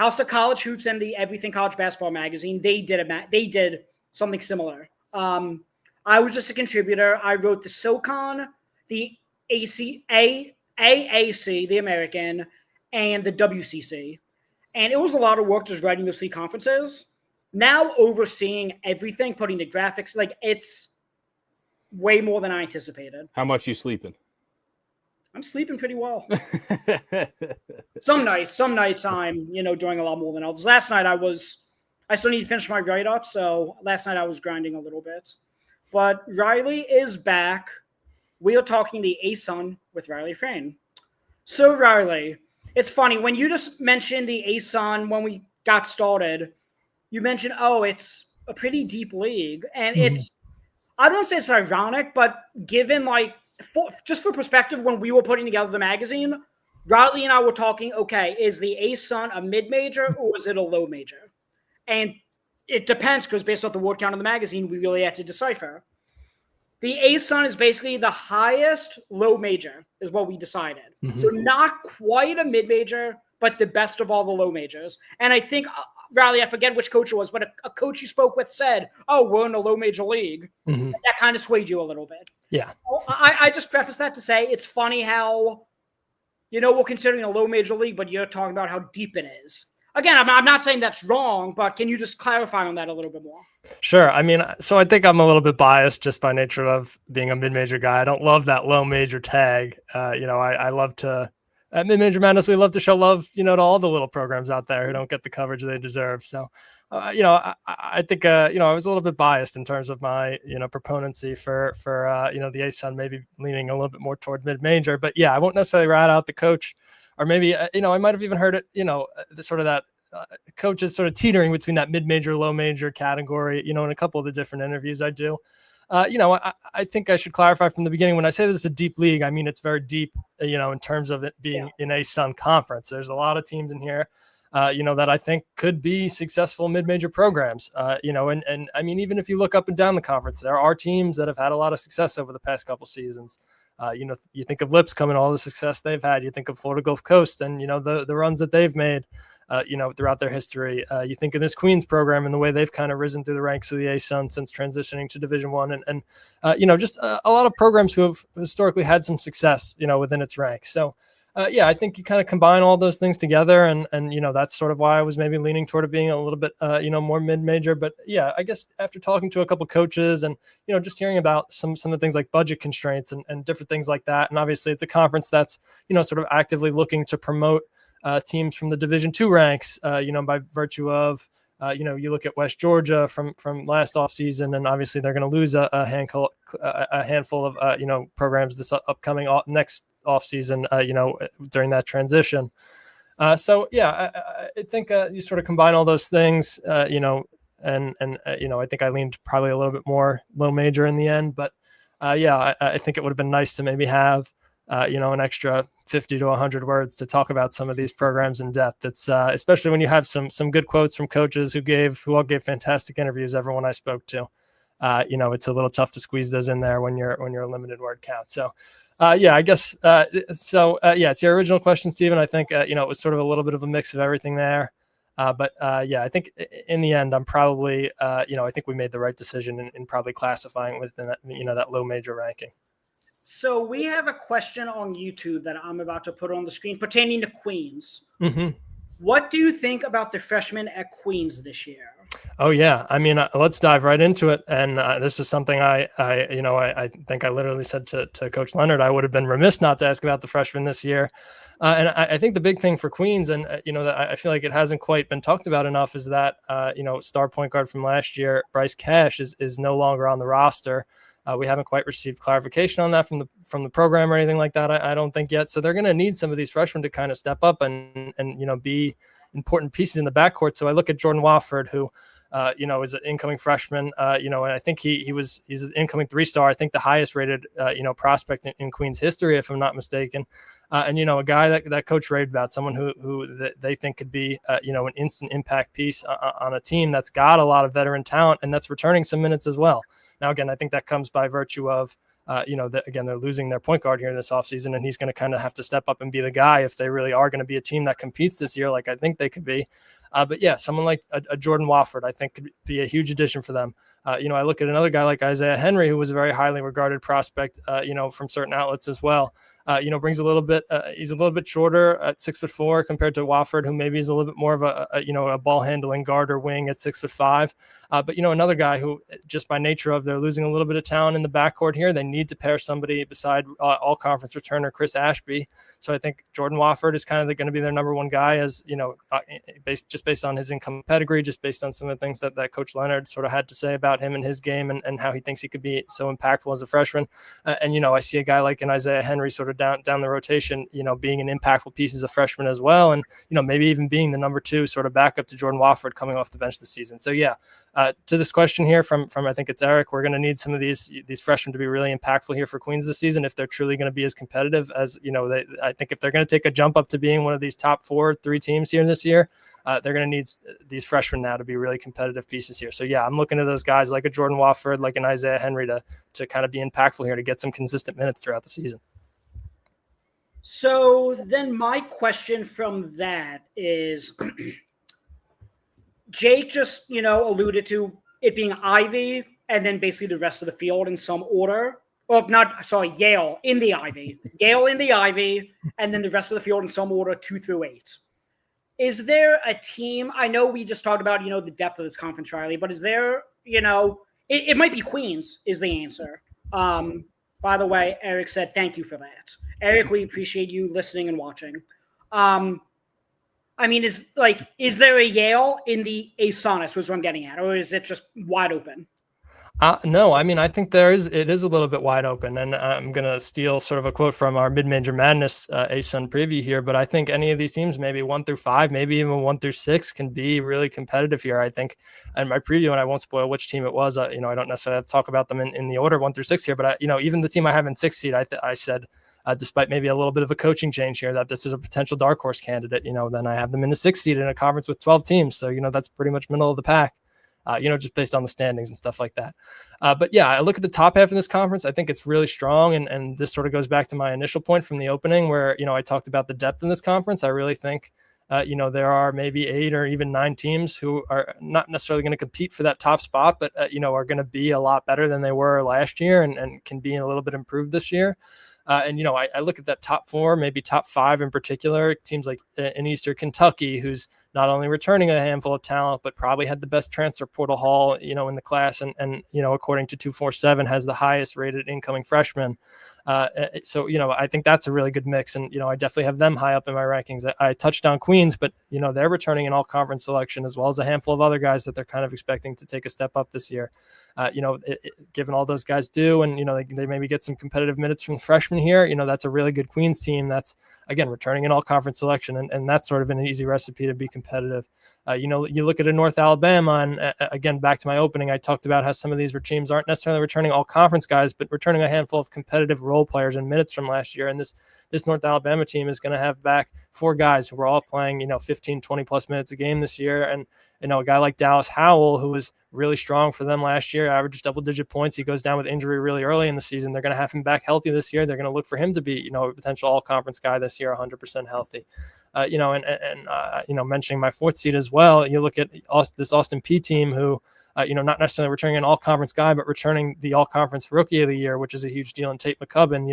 College Hoops and the Everything College Basketball magazine, they did something similar. I was just a contributor. I wrote the SoCon, the AAC, the American, and the WCC. And it was a lot of work just writing those 3 conferences. Now overseeing everything, putting the graphics, like, it's way more than I anticipated. How much you sleeping? I'm sleeping pretty well. Some nights I'm, doing a lot more than others. Last night I still need to finish my write-up, so last night I was grinding a little bit. But Riley is back. We are talking the ASUN with Riley Frayne. So Riley, it's funny, when you just mentioned the ASUN when we got started, you mentioned, it's a pretty deep league. And it's, I don't say it's ironic, but given, like, just for perspective, when we were putting together the magazine, Riley and I were talking, okay, is the ASUN a mid-major or is it a low major? And it depends, because based off the word count of the magazine, we really had to decipher. The ASUN is basically the highest low major, is what we decided. So not quite a mid-major, but the best of all the low majors. And I think, Riley, I forget which coach it was, but a coach you spoke with said, we're in a low major league. That kind of swayed you a little bit. Yeah. I just preface that to say it's funny how, we're considering a low major league, but you're talking about how deep it is. Again, I'm not saying that's wrong, but can you just clarify on that a little bit more? Sure. I mean, so I think I'm a little bit biased just by nature of being a mid-major guy. I don't love that low major tag. I love to, at Mid-Major Madness, we love to show love, to all the little programs out there who don't get the coverage they deserve. So, I think, I was a little bit biased in terms of my, proponency for the ASUN maybe leaning a little bit more toward mid-major. But yeah, I won't necessarily rat out the coach. Or maybe, I might have even heard it, the sort of that coaches sort of teetering between that mid-major, low-major category, in a couple of the different interviews I do. I think I should clarify from the beginning, when I say this is a deep league, I mean, it's very deep, in terms of it being in a ASUN conference. There's a lot of teams in here, that I think could be successful mid-major programs, and I mean, even if you look up and down the conference, there are teams that have had a lot of success over the past couple seasons. You think of Lipscomb and all the success they've had. You think of Florida Gulf Coast and, the runs that they've made, throughout their history. You think of this Queens program and the way they've kind of risen through the ranks of the ASUN since transitioning to Division I, and just a lot of programs who have historically had some success, within its ranks. So, I think you kind of combine all those things together, and that's sort of why I was maybe leaning toward it being a little bit more mid-major. But yeah, I guess after talking to a couple coaches and just hearing about some of the things like budget constraints and different things like that, and obviously it's a conference that's sort of actively looking to promote teams from the Division II ranks, by virtue of you look at West Georgia from last offseason, and obviously they're going to lose a handful of programs this upcoming next offseason, during that transition. I think you sort of combine all those things, and I think I leaned probably a little bit more low major in the end, but I think it would have been nice to maybe have an extra 50 to 100 words to talk about some of these programs in depth. It's especially when you have some good quotes from coaches who all gave fantastic interviews. Everyone I spoke to, it's a little tough to squeeze those in there when you're a limited word count. So, I guess it's your original question, Stephen. I think it was sort of a little bit of a mix of everything there. But I think in the end, I'm probably I think we made the right decision in probably classifying within that, that low major ranking. So we have a question on YouTube that I'm about to put on the screen pertaining to Queens. What do you think about the freshmen at Queens this year? Oh yeah, I mean, let's dive right into it. And this is something I think I literally said to Coach Leonard, I would have been remiss not to ask about the freshmen this year. And I think the big thing for Queens, and that I feel like it hasn't quite been talked about enough, is that star point guard from last year, Bryce Cash, is no longer on the roster. We haven't quite received clarification on that from the program or anything like that. I don't think yet. So they're going to need some of these freshmen to kind of step up and be important pieces in the backcourt. So I look at Jordan Wofford, who is an incoming freshman, and I think he's an incoming 3-star. I think the highest rated, prospect in Queens history, if I'm not mistaken. And a guy that coach raved about, someone who they think could be, an instant impact piece on a team that's got a lot of veteran talent and that's returning some minutes as well. Now, again, I think that comes by virtue of, they're losing their point guard here this offseason, and he's going to kind of have to step up and be the guy if they really are going to be a team that competes this year, like I think they could be. But yeah, someone like a Jordan Wofford, I think, could be a huge addition for them. I look at another guy like Isaiah Henry, who was a very highly regarded prospect, from certain outlets as well. Brings a little bit. He's a little bit shorter at 6'4" compared to Wofford, who maybe is a little bit more of a ball handling guard or wing at 6'5". But another guy who, just by nature of they're losing a little bit of talent in the backcourt here, they need to pair somebody beside all conference returner Chris Ashby. So I think Jordan Wofford is kind of going to be their number one guy, as based on his income pedigree, just based on some of the things that Coach Leonard sort of had to say about him and his game and how he thinks he could be so impactful as a freshman. I see a guy like an Isaiah Henry sort of down the rotation, being an impactful piece as a freshman as well. And, maybe even being the number 2 sort of backup to Jordan Wofford coming off the bench this season. So yeah, to this question here from I think it's Eric, we're going to need some of these freshmen to be really impactful here for Queens this season if they're truly going to be as competitive as, I think if they're going to take a jump up to being one of these top 4-3 teams here this year, they're going to need these freshmen now to be really competitive pieces here. So yeah, I'm looking at those guys like a Jordan Wofford, like an Isaiah Henry to kind of be impactful here to get some consistent minutes throughout the season. So then my question from that is, Jake just, alluded to it being Ivy and then basically the rest of the field in some order. Yale in the Ivy. Yale in the Ivy, and then the rest of the field in some order 2 through 8. Is there a team? I know we just talked about, the depth of this conference, Riley, but is there, it might be Queens is the answer. By the way, Eric said, thank you for that. Eric, we appreciate you listening and watching. Is there a Yale in the ASUN, which is what I'm getting at, or is it just wide open? No, I think it is a little bit wide open, and I'm going to steal sort of a quote from our Mid-Major Madness ASUN preview here, but I think any of these teams, maybe 1 through 5, maybe even 1 through 6, can be really competitive here. I think in my preview, and I won't spoil which team it was, I don't necessarily have to talk about them in the order 1 through 6 here, but even the team I have in 6th seed, I said, despite maybe a little bit of a coaching change here, that this is a potential dark horse candidate. Then I have them in the 6th seed in a conference with 12 teams. So, that's pretty much middle of the pack. Just based on the standings and stuff like that. But yeah, I look at the top half of this conference. I think it's really strong. And this sort of goes back to my initial point from the opening where, I talked about the depth in this conference. I really think, there are maybe 8 or even 9 teams who are not necessarily going to compete for that top spot, but, are going to be a lot better than they were last year and can be a little bit improved this year. I look at that top 4, maybe top 5 in particular, teams like in Eastern Kentucky, who's not only returning a handful of talent, but probably had the best transfer portal haul, in the class. And according to 247, has the highest rated incoming freshman. So, I think that's a really good mix. And, I definitely have them high up in my rankings. I touched on Queens, but, they're returning an all conference selection as well as a handful of other guys that they're kind of expecting to take a step up this year. Given all those guys do, and, they maybe get some competitive minutes from the freshmen here, that's a really good Queens team that's, again, returning an all conference selection. And that's sort of an easy recipe to be competitive. You look at a North Alabama, and again, back to my opening, I talked about how some of these teams aren't necessarily returning all conference guys, but returning a handful of competitive role players and minutes from last year. And this North Alabama team is going to have back 4 guys who were all playing, 15, 20 plus minutes a game this year. And, a guy like Dallas Howell, who was really strong for them last year, averaged double-digit points. He goes down with injury really early in the season. They're going to have him back healthy this year. They're going to look for him to be, a potential all-conference guy this year, 100% healthy. Mentioning my 4th seed as well, you look at this Austin P team who, not necessarily returning an all-conference guy, but returning the all-conference rookie of the year, which is a huge deal in Tate McCubbin.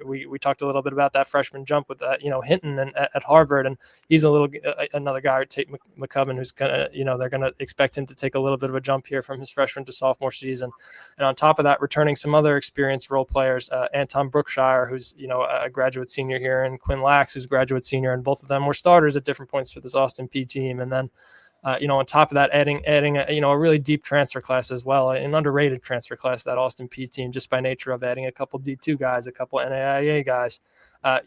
We talked a little bit about that freshman jump with Hinton and at Harvard, and he's another guy, Tate McCubbin, who's gonna, they're gonna expect him to take a little bit of a jump here from his freshman to sophomore season. And on top of that, returning some other experienced role players, Anton Brookshire, who's a graduate senior here, and Quinn Lax, who's a graduate senior, and both of them were starters at different points for this Austin P team. And then on top of that, adding a really deep transfer class as well, an underrated transfer class, that Austin P team, just by nature of adding a couple D2 guys, a couple NAIA guys. I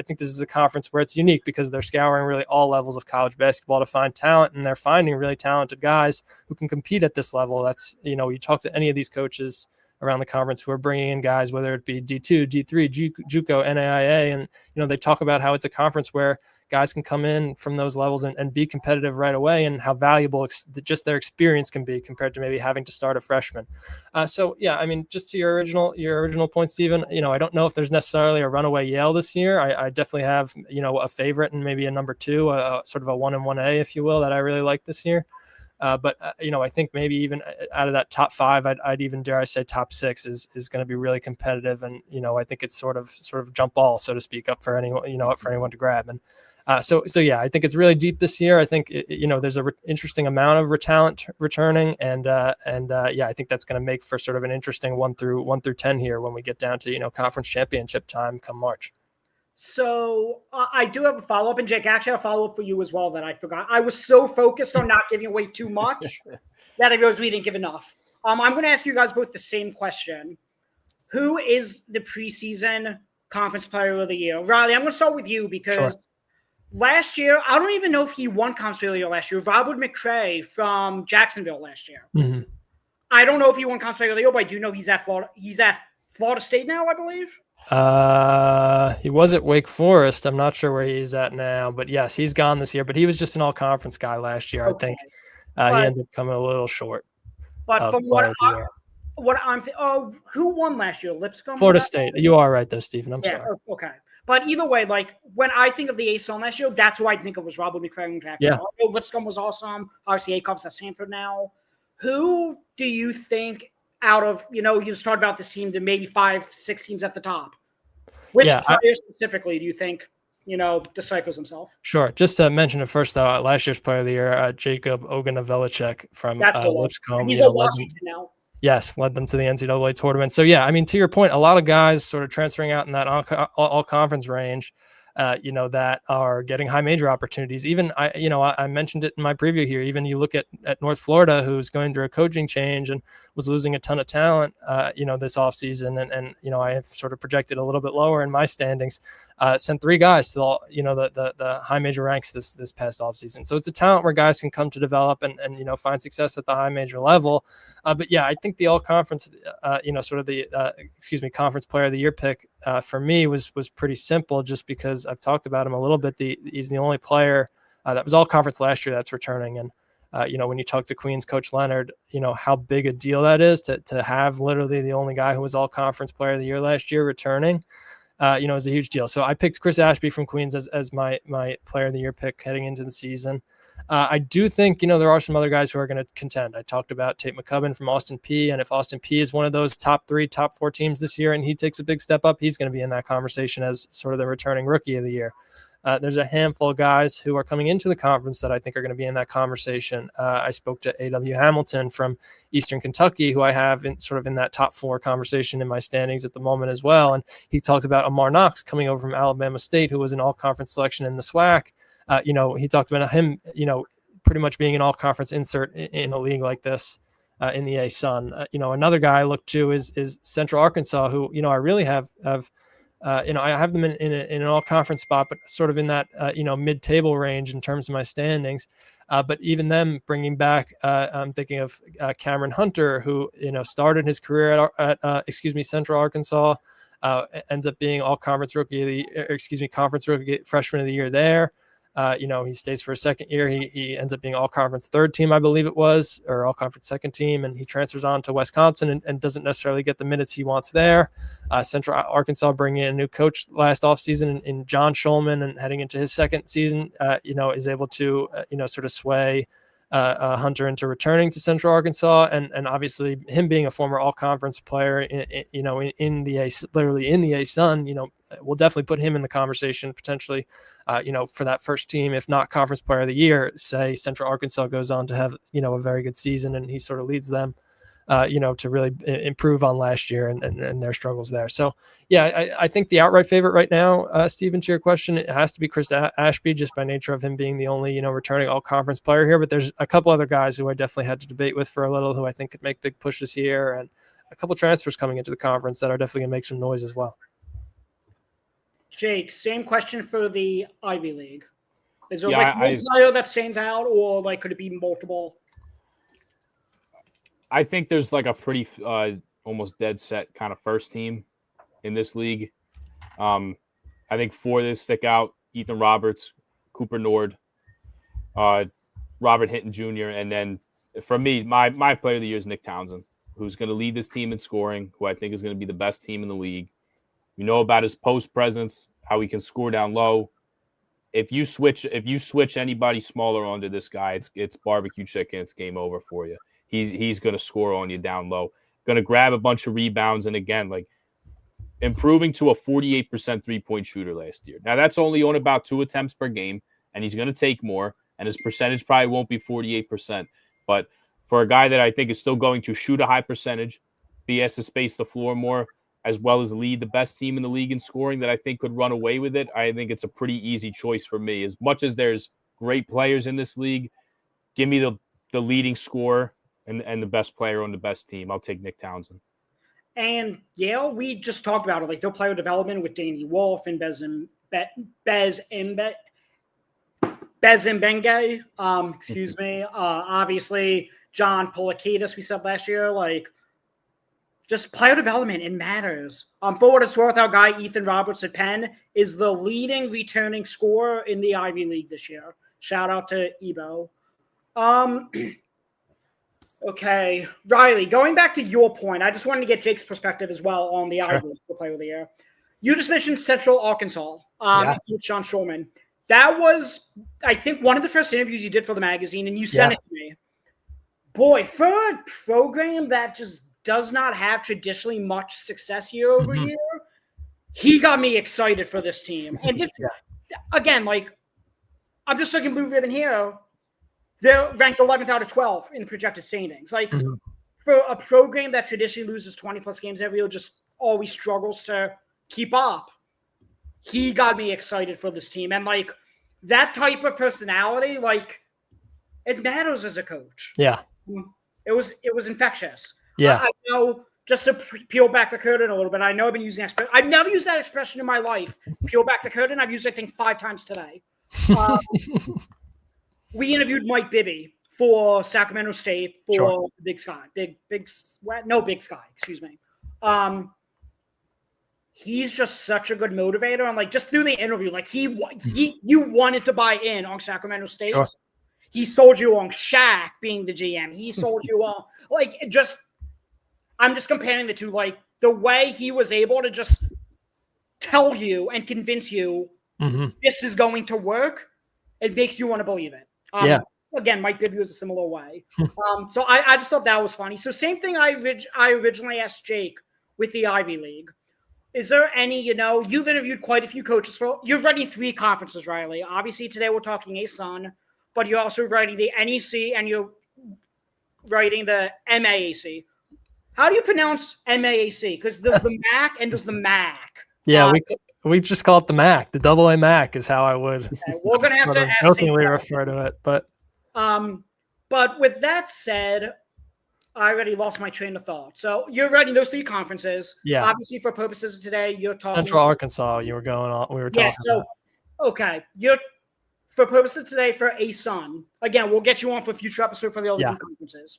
think this is a conference where it's unique because they're scouring really all levels of college basketball to find talent, and they're finding really talented guys who can compete at this level. That's, you talk to any of these coaches around the conference who are bringing in guys, whether it be D2, D3, JUCO, NAIA, and, they talk about how it's a conference where guys can come in from those levels and be competitive right away, and how valuable just their experience can be compared to maybe having to start a freshman. Just to your original point, Stephen, I don't know if there's necessarily a runaway Yale this year. I definitely have, a favorite and maybe a number two, sort of a 1 and 1A, if you will, that I really like this year. I think maybe even out of that top five, I'd even dare I say top six is going to be really competitive. And, I think it's sort of jump ball, so to speak, up for anyone, up for anyone to grab. And I think it's really deep this year. I think, there's an interesting amount of talent returning. I think that's going to make for sort of an interesting 1 through 10 here when we get down to, conference championship time come March. So I do have a follow-up, and Jake, actually, I have a follow-up for you as well that I forgot. I was so focused on not giving away too much that I realized we didn't give enough. I'm going to ask you guys both the same question. Who is the preseason conference player of the year? Riley, I'm going to start with you because last year, I don't even know if he won conference player of the year last year. Robert McCray from Jacksonville last year. Mm-hmm. I don't know if he won conference player of the year, but I do know he's at Florida State now, I believe. He was at Wake Forest. I'm not sure where he's at now, but yes, he's gone this year. But he was just an all-conference guy last year. Okay. I think he ended up coming a little short. But from who won last year? Lipscomb? Florida State. You are right, though, Stephen. I'm sorry. Okay. But either way, when I think of the ASUN last year, that's who I think of was Robert McCray and Jackson. Yeah. Lipscomb was awesome. Obviously, Acuff's at Stanford now. Who do you think out of, you start about this team to maybe 5-6 teams at the top? Which player specifically do you think, deciphers himself? Sure. Just to mention it first, though, last year's player of the year, Jacob Ogunavelichek from Lipscomb. He's at Washington now. Yes, led them to the NCAA tournament. So, to your point, a lot of guys sort of transferring out in that all-conference range, that are getting high major opportunities. Even I mentioned it in my preview here. Even you look at North Florida, who's going through a coaching change and was losing a ton of talent, this offseason. And I have sort of projected a little bit lower in my standings. Sent 3 guys to the high major ranks this past offseason. So it's a talent where guys can come to develop and find success at the high major level. I think the all conference, conference player of the year pick for me was pretty simple, just because I've talked about him a little bit. He's the only player that was all conference last year that's returning. And, when you talk to Queens coach Leonard, how big a deal that is to have literally the only guy who was all conference player of the year last year returning. Is a huge deal. So I picked Chris Ashby from Queens as my player of the year pick heading into the season. I do think, there are some other guys who are going to contend. I talked about Tate McCubbin from Austin P. And if Austin P is one of those top 3, top 4 teams this year and he takes a big step up, he's going to be in that conversation as sort of the returning rookie of the year. There's a handful of guys who are coming into the conference that I think are going to be in that conversation. I spoke to A.W. Hamilton from Eastern Kentucky, who I have in that top 4 conversation in my standings at the moment as well. And he talked about Amar Knox coming over from Alabama State, who was an all-conference selection in the SWAC. He talked about him, pretty much being an all-conference insert in a league like this in the ASUN. Another guy I look to is Central Arkansas, who, I really have I have them in an all-conference spot, but sort of in that, mid-table range in terms of my standings. But even them bringing back, I'm thinking of Cameron Hunter, who, started his career at Central Arkansas, ends up being all-conference conference rookie freshman of the year there. He stays for a second year. He ends up being all-conference third team, I believe it was, or all-conference second team, and he transfers on to Wisconsin and doesn't necessarily get the minutes he wants there. Central Arkansas bringing in a new coach last offseason in John Schulman, and heading into his second season, is able to, sort of sway Hunter into returning to Central Arkansas, and obviously him being a former all-conference player, in the ASUN, we'll definitely put him in the conversation potentially, for that first team, if not conference player of the year. Say Central Arkansas goes on to have, a very good season and he sort of leads them, to really improve on last year and their struggles there. So, yeah, I think the outright favorite right now, Stephen, to your question, it has to be Chris Ashby, just by nature of him being the only, returning all-conference player here. But there's a couple other guys who I definitely had to debate with for a little, who I think could make big push this year, and a couple transfers coming into the conference that are definitely going to make some noise as well. Jake, same question for the Ivy League. Is there one player that stands out, or could it be multiple? I think there's a pretty almost dead set kind of first team in this league. I think four that stick out: Ethan Roberts, Cooper Nord, Robert Hinton Jr., and then for me, my player of the year is Nick Townsend, who's going to lead this team in scoring, who I think is going to be the best team in the league. You know about his post presence, how he can score down low. If you switch anybody smaller onto this guy, it's barbecue chicken. It's game over for you. He's going to score on you down low. Going to grab a bunch of rebounds, and again, improving to a 48% 3-point shooter last year. Now that's only on about 2 attempts per game, and he's going to take more, and his percentage probably won't be 48%. But for a guy that I think is still going to shoot a high percentage, be has to space the floor more, as well as lead the best team in the league in scoring that I think could run away with it, I think it's a pretty easy choice for me. As much as there's great players in this league, give me the leading scorer and the best player on the best team. I'll take Nick Townsend. And Yale, we just talked about it, their player development with Danny Wolf and Bez Mbenge. Excuse me. Obviously, John Polakidis, we said last year, just player development, it matters. For what it's worth, our guy Ethan Roberts at Penn is the leading returning scorer in the Ivy League this year. Shout out to Ebo. Okay, Riley, going back to your point, I just wanted to get Jake's perspective as well on the Ivy League for player of the year. You just mentioned Central Arkansas, with Sean Shulman. That was, I think, one of the first interviews you did for the magazine, and you sent it to me. Boy, for a program that just does not have traditionally much success year over year, he got me excited for this team. And this, again, I'm just looking blue ribbon here. They're ranked 11th out of 12 in the projected standings. For a program that traditionally loses 20-plus games every year, just always struggles to keep up, he got me excited for this team. And, that type of personality, it matters as a coach. Yeah. It was infectious. Yeah. I know, just to peel back the curtain a little bit, I know I've been using that. I've never used that expression in my life. Peel back the curtain. I've used it, I think, 5 times today. We interviewed Mike Bibby for Sacramento State for Big Sky. Big Sky, excuse me. He's just such a good motivator. And just through the interview, you wanted to buy in on Sacramento State. Sure. He sold you on Shaq being the GM. He sold you on I'm just comparing the two, the way he was able to just tell you and convince you this is going to work. It makes you want to believe it. Again, Mike Bibby was a similar way. So I just thought that was funny. So same thing I originally asked Jake with the Ivy League. Is there any, you've interviewed quite a few coaches. You're running 3 conferences, Riley. Obviously, today we're talking ASUN, but you're also writing the NEC and you're writing the MAAC. How do you pronounce MAAC? Because there's the MAC and there's the MAC. Yeah, we just call it the MAC. The double A MAC is how I would. Okay, we're gonna have to jokingly refer to it, but with that said, I already lost my train of thought. So you're writing those 3 conferences. Yeah. Obviously, for purposes of today, you're talking Central Arkansas. You were going on. We were talking. Yeah. So, okay, you're for purposes of today for ASUN. Again, we'll get you on for a future episode for the other 2 conferences.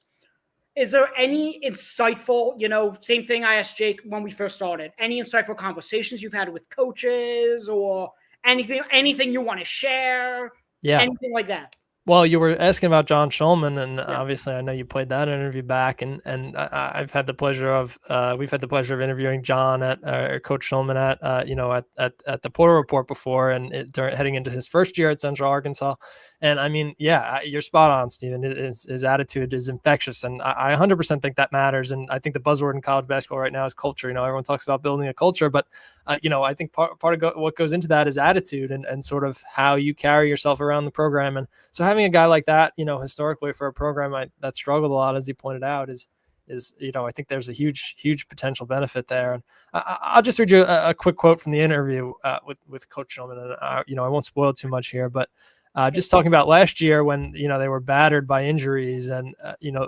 Is there any insightful, same thing I asked Jake when we first started, any insightful conversations you've had with coaches or anything you want to share? Yeah. Anything like that? Well, you were asking about John Shulman, and obviously I know you played that interview back, and I've had the pleasure of we've had the pleasure of interviewing John at Coach Shulman at the Porter Report before, and heading into his first year at Central Arkansas, And I mean, yeah, you're spot on, Steven. His attitude is infectious, and I 100% think that matters. And I think the buzzword in college basketball right now is culture. Everyone talks about building a culture, but I think part of what goes into that is attitude and sort of how you carry yourself around the program. And so having a guy like that, historically for a program that struggled a lot, as he pointed out, is I think there's a huge potential benefit there. And I'll just read you a quick quote from the interview with Coach Shulman, and I won't spoil too much here, but just talking about last year when they were battered by injuries, and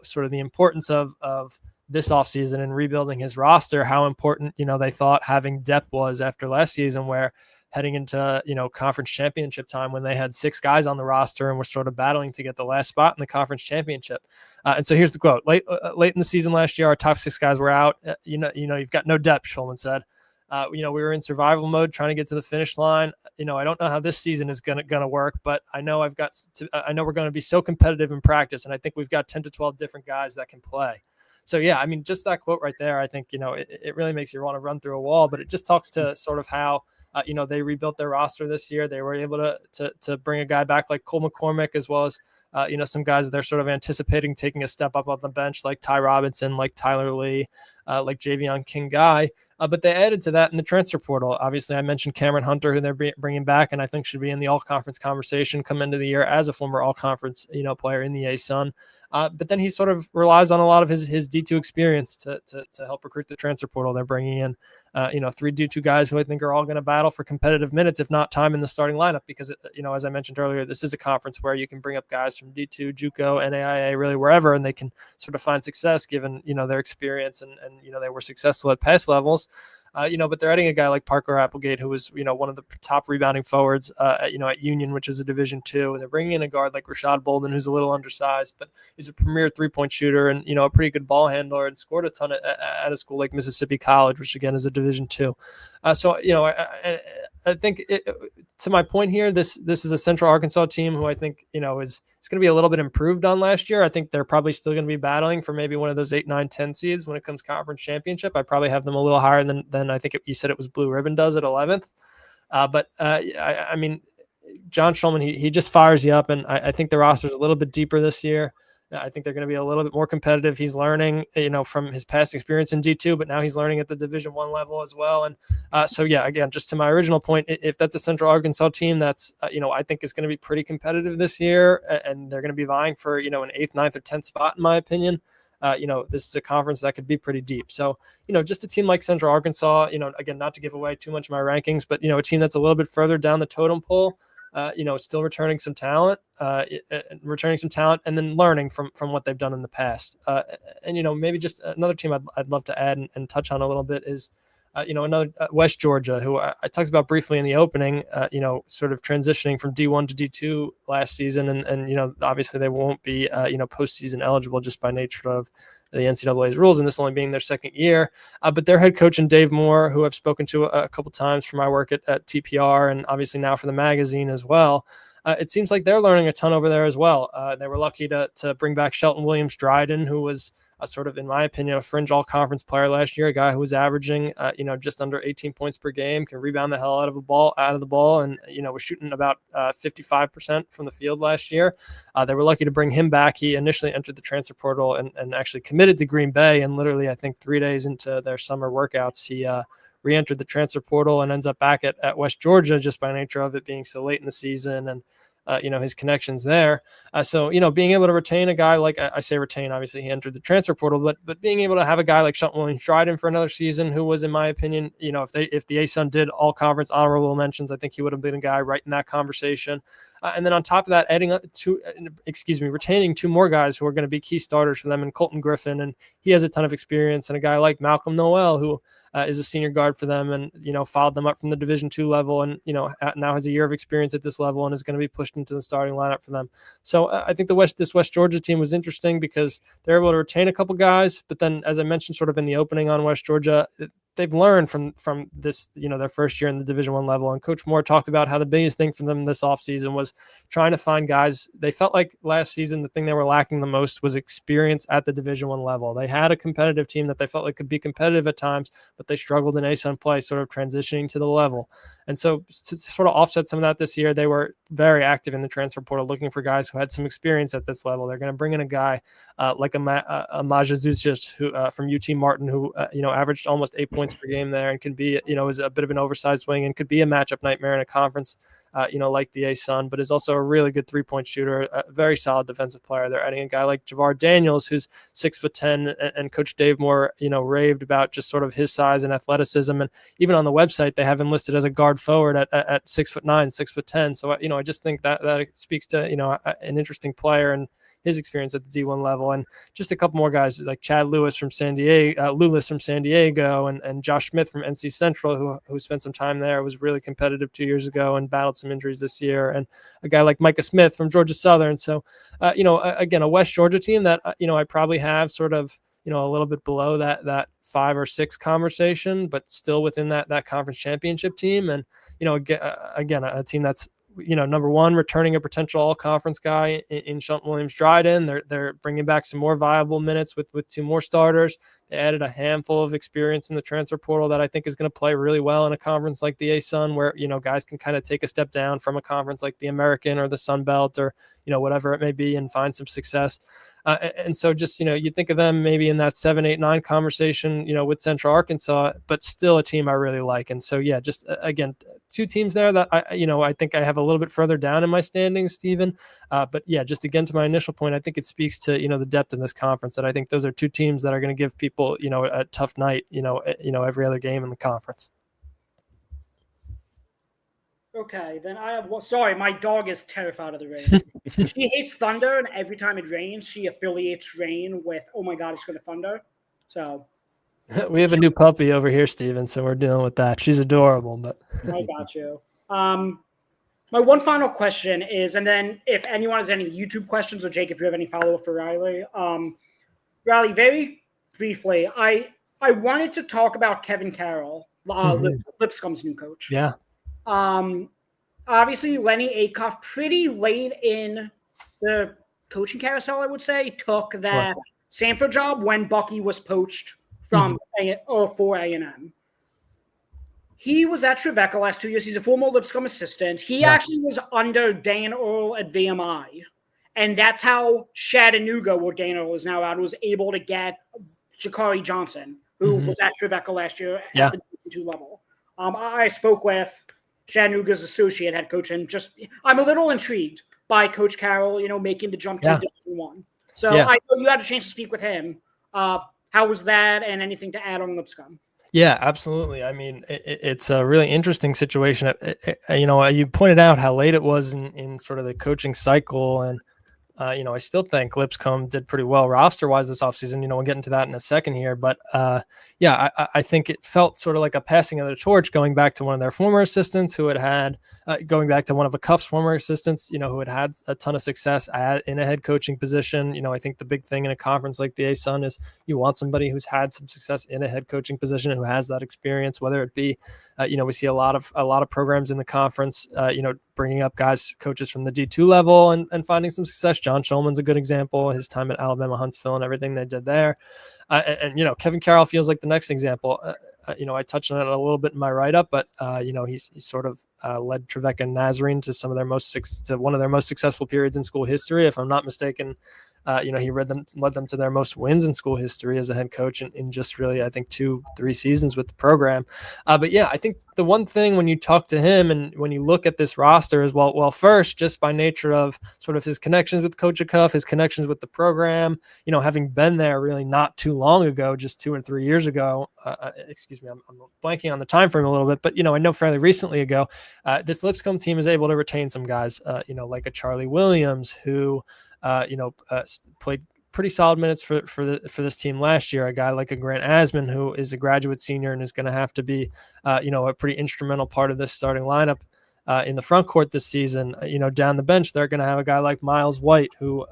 sort of the importance of this offseason and rebuilding his roster, how important they thought having depth was after last season, where heading into conference championship time when they had 6 guys on the roster and were sort of battling to get the last spot in the conference championship. And so here's the quote: late in the season last year, our top 6 guys were out. You've got no depth, Shulman said. We were in survival mode trying to get to the finish line. I don't know how this season is gonna work, but I know I know we're going to be so competitive in practice, and I think we've got 10 to 12 different guys that can play. So yeah, I mean, just that quote right there, I think it really makes you want to run through a wall. But it just talks to sort of how they rebuilt their roster this year. They were able to bring a guy back like Cole McCormick, as well as some guys that they're sort of anticipating taking a step up on the bench, like Ty Robinson, like Tyler Lee, like Javion King Guy. But they added to that in the transfer portal. Obviously, I mentioned Cameron Hunter, who they're bringing back, and I think should be in the all-conference conversation come into the year as a former all-conference player in the ASUN. But then he sort of relies on a lot of his D2 experience to help recruit the transfer portal. They're bringing in 3 D2 guys who I think are all going to battle for competitive minutes, if not time in the starting lineup, because as I mentioned earlier, this is a conference where you can bring up guys from D2, JUCO, NAIA, really wherever, and they can sort of find success given their experience and they were successful at past levels. But they're adding a guy like Parker Applegate, who was, one of the top rebounding forwards, at Union, which is a Division II. And they're bringing in a guard like Rashad Bolden, who's a little undersized, but he's a premier 3-point shooter and, a pretty good ball handler, and scored a ton at a school like Mississippi College, which again is a Division II. I think to my point here, this is a Central Arkansas team who I think, is going to be a little bit improved on last year. I think they're probably still going to be battling for maybe one of those 8, 9, 10 seeds when it comes conference championship. I probably have them a little higher than I think you said it was Blue Ribbon does at 11th. I mean, John Shulman, he just fires you up, and I think the roster is a little bit deeper this year. I think they're going to be a little bit more competitive. He's learning, from his past experience in D2, but now he's learning at the Division I level as well. And so, yeah, again, just to my original point, if that's a Central Arkansas team that's, I think is going to be pretty competitive this year, and they're going to be vying for, an 8th, 9th, or 10th spot, in my opinion. This is a conference that could be pretty deep. So, just a team like Central Arkansas, again, not to give away too much of my rankings, but, a team that's a little bit further down the totem pole, still returning some talent, and then learning from what they've done in the past. And, maybe just another team I'd love to add and touch on a little bit is, another West Georgia, who I talked about briefly in the opening, sort of transitioning from D1 to D2 last season. And obviously they won't be, postseason eligible just by nature of the NCAA's rules, and this only being their second year. But their head coach, and Dave Moore, who I've spoken to a couple times for my work at TPR, and obviously now for the magazine as well, it seems like they're learning a ton over there as well. They were lucky to bring back Shelton Williams-Dryden, who was sort of, in my opinion, a fringe all-conference player last year, a guy who was averaging, just under 18 points per game, can rebound the hell out of the ball, and, was shooting about 55% from the field last year. They were lucky to bring him back. He initially entered the transfer portal and actually committed to Green Bay, and literally, I think 3 days into their summer workouts, he re-entered the transfer portal and ends up back at West Georgia just by nature of it being so late in the season and his connections there. So, being able to retain a guy like, I say retain, obviously he entered the transfer portal, but being able to have a guy like Shelton Williams-Dryden for another season, who was, in my opinion, if the ASUN did all conference honorable mentions, I think he would have been a guy right in that conversation. And then on top of that, retaining 2 more guys who are going to be key starters for them, and Colton Griffin, and he has a ton of experience, and a guy like Malcolm Noel, who is a senior guard for them, and followed them up from the Division II level, and now has a year of experience at this level and is going to be pushed into the starting lineup for them. So I think this West Georgia team was interesting because they're able to retain a couple guys, but then, as I mentioned sort of in the opening on West Georgia, they've learned from this, their first year in the Division I level. And Coach Moore talked about how the biggest thing for them this offseason was trying to find guys. They felt like last season the thing they were lacking the most was experience at the Division I level. They had a competitive team that they felt like could be competitive at times, but they struggled in ASUN play, sort of transitioning to the level. And so to sort of offset some of that this year, they were very active in the transfer portal looking for guys who had some experience at this level. They're going to bring in a guy like Maja Zucic, who from UT Martin, who averaged almost 8 points per game there and can be, is a bit of an oversized wing and could be a matchup nightmare in a conference, like the ASUN, but is also a really good 3-point shooter, a very solid defensive player. They're adding a guy like Javar Daniels, who's 6'10", and Coach Dave Moore, raved about just sort of his size and athleticism. And even on the website, they have him listed as a guard forward at 6'9", 6'10". So, I just think that speaks to, an interesting player and his experience at the D1 level. And just a couple more guys like Chad Lewis from San Diego, and Josh Smith from NC Central, who spent some time there, was really competitive 2 years ago and battled some injuries this year. And a guy like Micah Smith from Georgia Southern. So, again, a West Georgia team that, I probably have sort of, a little bit below that 5 or 6 conversation, but still within that conference championship team. And, again, a team that's, number one, returning a potential all-conference guy in Shelton Williams-Dryden. They're bringing back some more viable minutes with 2 more starters. They added a handful of experience in the transfer portal that I think is going to play really well in a conference like the ASUN, where, guys can kind of take a step down from a conference like the American or the Sun Belt or, whatever it may be, and find some success. And so just, you think of them maybe in that 7, 8, 9 conversation, with Central Arkansas, but still a team I really like. And so, yeah, just again, 2 teams there that I think I have a little bit further down in my standings, Stephen. But yeah, just again, to my initial point, I think it speaks to, the depth in this conference, that I think those are 2 teams that are going to give people, a tough night, every other game in the conference. Okay, then sorry, my dog is terrified of the rain. She hates thunder, and every time it rains, she affiliates rain with, oh my God, it's going to thunder. So we have a new puppy over here, Steven, so we're dealing with that. She's adorable, but I got you. My one final question is, and then if anyone has any YouTube questions, or Jake, if you have any follow-up for Riley. Riley, very briefly, I wanted to talk about Kevin Carroll, Lipscomb's new coach. Yeah. Obviously, Lenny Aikoff, pretty late in the coaching carousel, I would say, took that Sanford job when Bucky was poached from for A&M. He was at Trevecca last 2 years. He's a former Lipscomb assistant. He actually was under Dan Earl at VMI, and that's how Chattanooga, where Dan Earl is now at, was able to get Jakari Johnson, who was at Trevecca last year at the D2 level. I spoke with Chattanooga's associate head coach, and I'm a little intrigued by Coach Carroll, making the jump to Division I. So I know you had a chance to speak with him. How was that, and anything to add on Lipscomb? Yeah, absolutely. I mean, it's a really interesting situation. You pointed out how late it was in sort of the coaching cycle, and I still think Lipscomb did pretty well roster-wise this offseason. We'll get into that in a second here. But, I think it felt sort of like a passing of the torch going back to one of their former assistants going back to one of Cuff's former assistants, who had a ton of success in a head coaching position. I think the big thing in a conference like the ASUN is you want somebody who's had some success in a head coaching position, who has that experience, whether it be, we see a lot of programs in the conference, bringing up coaches from the D2 level and finding some success. John Schulman's a good example, his time at Alabama Huntsville and everything they did there. And Kevin Carroll feels like the next example. I touched on it a little bit in my write-up, but he's sort of led Trevecca and Nazarene to one of their most successful periods in school history, if I'm not mistaken. He led them to their most wins in school history as a head coach in just really, I think, 2-3 seasons with the program. But yeah, I think the one thing when you talk to him and when you look at this roster is, well, first, just by nature of sort of his connections with Coach Cuff, his connections with the program, having been there really not too long ago, just 2 or 3 years ago. Excuse me, I'm blanking on the time frame a little bit, but I know fairly recently ago, this Lipscomb team is able to retain some guys, like a Charlie Williams, who played pretty solid minutes for this team last year. A guy like a Grant Asman, who is a graduate senior and is going to have to be, a pretty instrumental part of this starting lineup in the front court this season. Down the bench, they're going to have a guy like Miles White, who,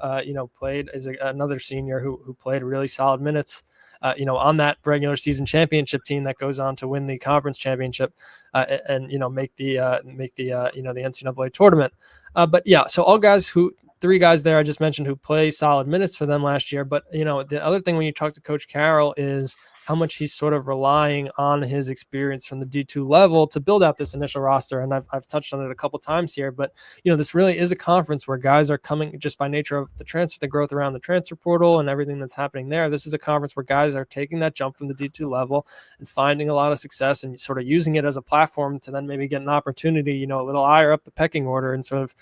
played as another senior who played really solid minutes on that regular season championship team that goes on to win the conference championship and make the NCAA tournament. But yeah, so all guys who 3 guys there I just mentioned who play solid minutes for them last year. But, the other thing when you talk to Coach Carroll is how much he's sort of relying on his experience from the D2 level to build out this initial roster. And I've touched on it a couple times here, but, this really is a conference where guys are coming just by nature of the growth around the transfer portal and everything that's happening there. This is a conference where guys are taking that jump from the D2 level and finding a lot of success and sort of using it as a platform to then maybe get an opportunity, a little higher up the pecking order and sort of,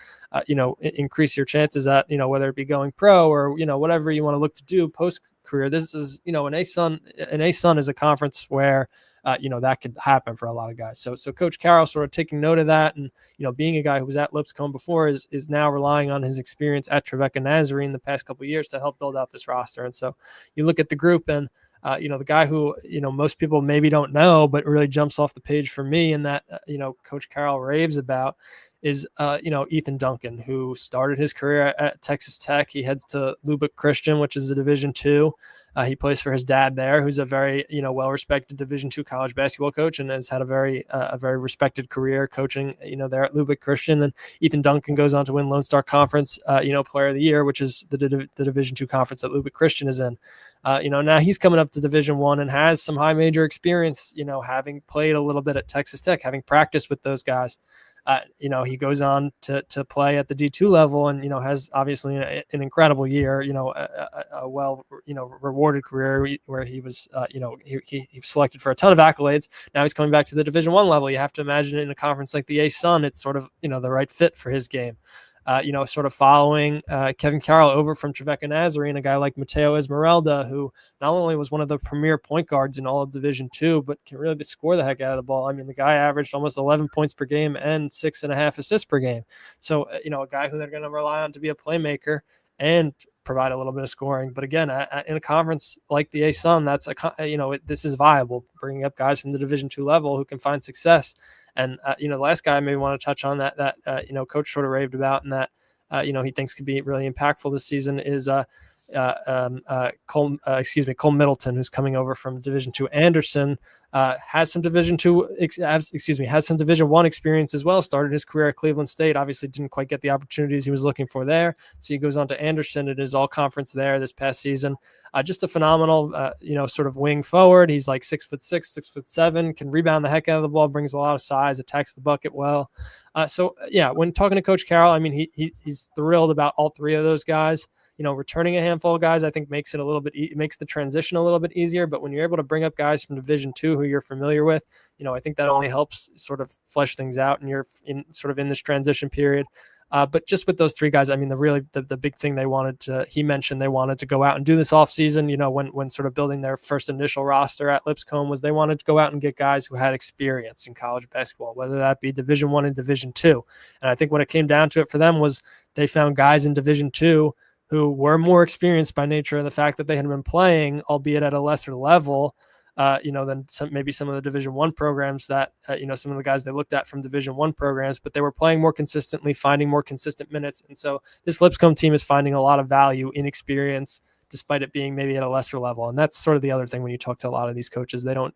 increase your chances at, whether it be going pro or, whatever you want to look to do post career. This is, an ASUN is a conference where, that could happen for a lot of guys. So Coach Carroll sort of taking note of that and, being a guy who was at Lipscomb before is now relying on his experience at Trevecca Nazarene the past couple of years to help build out this roster. And so you look at the group and, the guy who, most people maybe don't know, but really jumps off the page for me and that, Coach Carroll raves about is, Ethan Duncan, who started his career at Texas Tech. He heads to Lubbock Christian, which is a Division II. He plays for his dad there, who's a very, well-respected Division II college basketball coach and has had a very respected career coaching, there at Lubbock Christian. And Ethan Duncan goes on to win Lone Star Conference, Player of the Year, which is the Division II conference that Lubbock Christian is in. Now he's coming up to Division I and has some high major experience, having played a little bit at Texas Tech, having practiced with those guys. He goes on to play at the D2 level and, has obviously an incredible year, a well, rewarded career where he was, he was selected for a ton of accolades. Now he's coming back to the Division I level. You have to imagine in a conference like the ASUN, it's sort of, the right fit for his game. Sort of following Kevin Carroll over from Trevecca Nazarene, a guy like Mateo Esmeralda, who not only was one of the premier point guards in all of Division II, but can really score the heck out of the ball. I mean, the guy averaged almost 11 points per game and 6.5 assists per game. So, a guy who they're going to rely on to be a playmaker and provide a little bit of scoring. But again, in a conference like the ASUN, that's this is viable, bringing up guys from the Division II level who can find success. And, the last guy I maybe want to touch on that Coach sort of raved about and that, he thinks could be really impactful this season is Cole Middleton, who's coming over from Division II Anderson, has some Division I experience as well. Started his career at Cleveland State. Obviously, didn't quite get the opportunities he was looking for there. So he goes on to Anderson. It is all conference there this past season. Just a phenomenal, sort of wing forward. He's like 6'6", 6'7", can rebound the heck out of the ball, brings a lot of size, attacks the bucket well. When talking to Coach Carroll, I mean, he's thrilled about all 3 of those guys. Returning a handful of guys, I think makes it a little bit, makes the transition a little bit easier. But when you're able to bring up guys from Division II who you're familiar with, I think that only helps sort of flesh things out and you're in this transition period. But just with those 3 guys, I mean, the big thing he mentioned they wanted to go out and do this offseason, when sort of building their first initial roster at Lipscomb was they wanted to go out and get guys who had experience in college basketball, whether that be Division I and Division II. And I think when it came down to it for them was they found guys in Division II who were more experienced by nature of the fact that they had been playing, albeit at a lesser level, than some of the Division I programs that, some of the guys they looked at from Division I programs, but they were playing more consistently, finding more consistent minutes. And so this Lipscomb team is finding a lot of value in experience, despite it being maybe at a lesser level. And that's sort of the other thing when you talk to a lot of these coaches, they don't,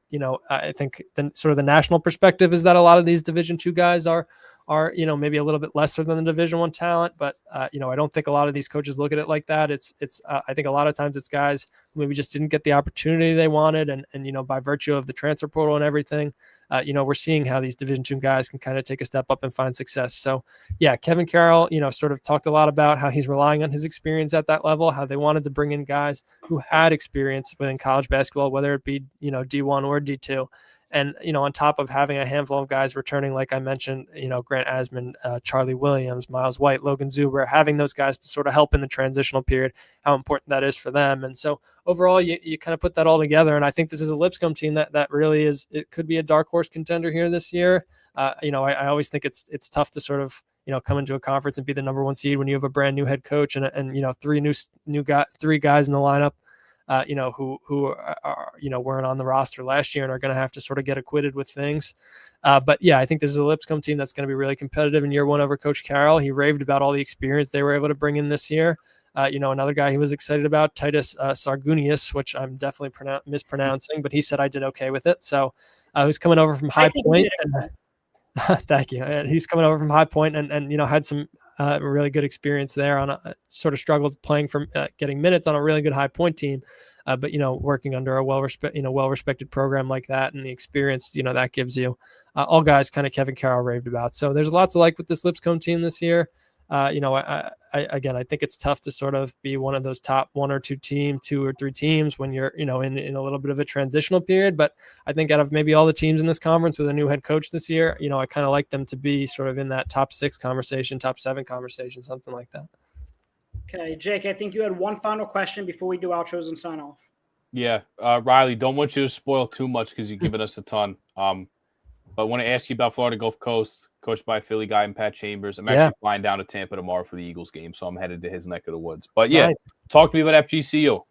I think sort of the national perspective is that a lot of these Division II guys are maybe a little bit lesser than the Division I talent, but I don't think a lot of these coaches look at it like that. It's I think a lot of times it's guys who maybe just didn't get the opportunity they wanted, and by virtue of the transfer portal and everything, we're seeing how these Division II guys can kind of take a step up and find success. So yeah, Kevin Carroll, sort of talked a lot about how he's relying on his experience at that level, how they wanted to bring in guys who had experience within college basketball, whether it be D1 or D2. And, on top of having a handful of guys returning, like I mentioned, Grant Asman, Charlie Williams, Miles White, Logan Zuber, having those guys to sort of help in the transitional period, how important that is for them. And so overall, you kind of put that all together. And I think this is a Lipscomb team that really is, it could be a dark horse contender here this year. I always think it's tough to sort of, come into a conference and be the number 1 seed when you have a brand new head coach and 3 guys in the lineup. Who are, weren't on the roster last year and are going to have to sort of get acquitted with things. But yeah, I think this is a Lipscomb team that's going to be really competitive in year 1 over Coach Carroll. He raved about all the experience they were able to bring in this year. Another guy he was excited about, Titus Sargunius, which I'm definitely mispronouncing, but he said I did okay with it. So who's coming over from High Point. Thank you. He's coming over from High Point and had some really good experience there on sort of struggled playing from getting minutes on a really good High Point team. But working under a well-respected program like that and the experience, that gives you all guys kind of Kevin Carroll raved about. So there's a lot to like with this Lipscomb team this year. I think it's tough to sort of be one of those top 1 or 2 or 3 teams when you're, in a little bit of a transitional period. But I think out of maybe all the teams in this conference with a new head coach this year, I kind of like them to be sort of in that top 6 conversation, top 7 conversation, something like that. Okay, Jake, I think you had one final question before we do outros and sign off. Yeah, Riley, don't want you to spoil too much because you've given us a ton. But I want to ask you about Florida Gulf Coast, coached by a Philly guy and Pat Chambers. I'm actually flying down to Tampa tomorrow for the Eagles game, so I'm headed to his neck of the woods. But talk to me about FGCU.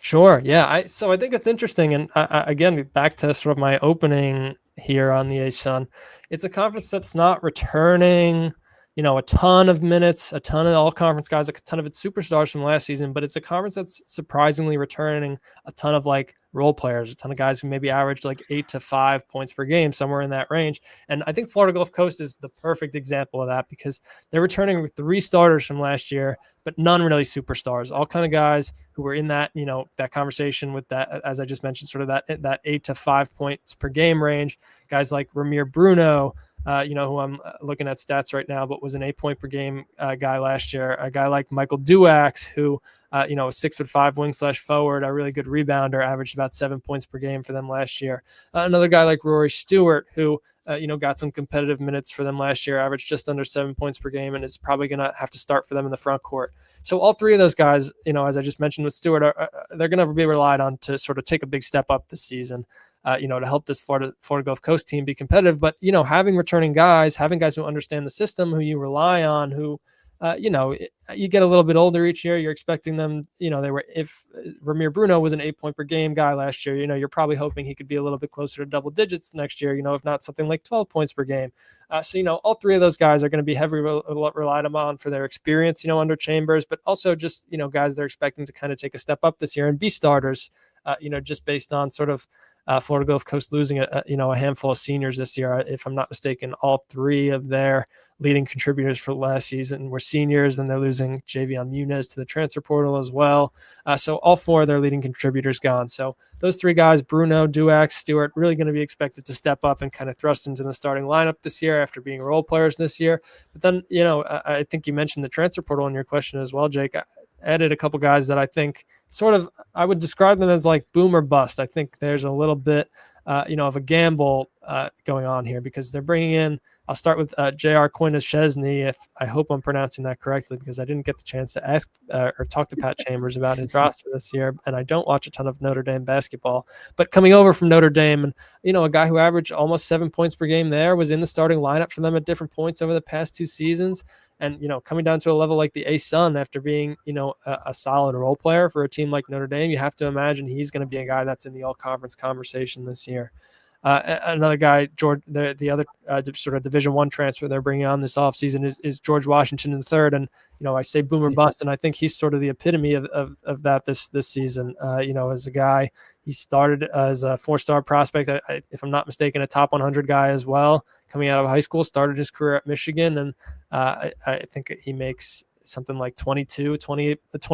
Sure. Yeah. So I think it's interesting. And again, back to sort of my opening here on the ASUN, it's a conference that's not returning, a ton of minutes, a ton of all conference guys, a ton of its superstars from last season, but it's a conference that's surprisingly returning a ton of like role players, a ton of guys who maybe average like 8 to 5 points per game, somewhere in that range. And I think Florida Gulf Coast is the perfect example of that because they're returning 3 starters from last year, but none really superstars, all kind of guys who were in that, that conversation with that, as I just mentioned, sort of that 8 to 5 points per game range, guys like Ramir Bruno, who I'm looking at stats right now, but was an 8 point per game guy last year. A guy like Michael Duax, who, a 6'5" wing/forward, a really good rebounder, averaged about 7 points per game for them last year. Another guy like Rory Stewart, who, got some competitive minutes for them last year, averaged just under 7 points per game, and is probably going to have to start for them in the front court. So all 3 of those guys, as I just mentioned with Stewart, they're going to be relied on to sort of take a big step up this season. To help this Florida Gulf Coast team be competitive. But, having returning guys, having guys who understand the system, who you rely on, who, you get a little bit older each year, you're expecting them, if Ramir Bruno was an 8 point per game guy last year, you're probably hoping he could be a little bit closer to double digits next year, if not something like 12 points per game. So, all 3 of those guys are going to be heavily relied upon for their experience, under Chambers, but also just, guys they're expecting to kind of take a step up this year and be starters, just based on sort of, Florida Gulf Coast losing a handful of seniors this year. If I'm not mistaken, all 3 of their leading contributors for last season were seniors, and they're losing Javion Muniz to the transfer portal as well. So all 4 of their leading contributors gone. So those 3 guys, Bruno, Duax, Stewart, really going to be expected to step up and kind of thrust into the starting lineup this year after being role players this year. But then, I think you mentioned the transfer portal in your question as well, Jake. I added a couple guys that I think sort of, I would describe them as like boom or bust. I think there's a little bit, of a gamble going on here because they're bringing in, I'll start with J.R. Quinn-Chesney, if I hope I'm pronouncing that correctly, because I didn't get the chance to ask or talk to Pat Chambers about his roster this year, and I don't watch a ton of Notre Dame basketball. But coming over from Notre Dame, and a guy who averaged almost 7 points per game there, was in the starting lineup for them at different points over the past 2 seasons. And, coming down to a level like the ASUN after being, a solid role player for a team like Notre Dame, you have to imagine he's going to be a guy that's in the all-conference conversation this year. Another guy, George, the other sort of Division I transfer they're bringing on this offseason is George Washington III. And, I say boomer bust, and I think he's sort of the epitome of that this season. As a guy, he started as a 4-star prospect, if I'm not mistaken, a top 100 guy as well, coming out of high school, started his career at Michigan. And I think he makes something like 20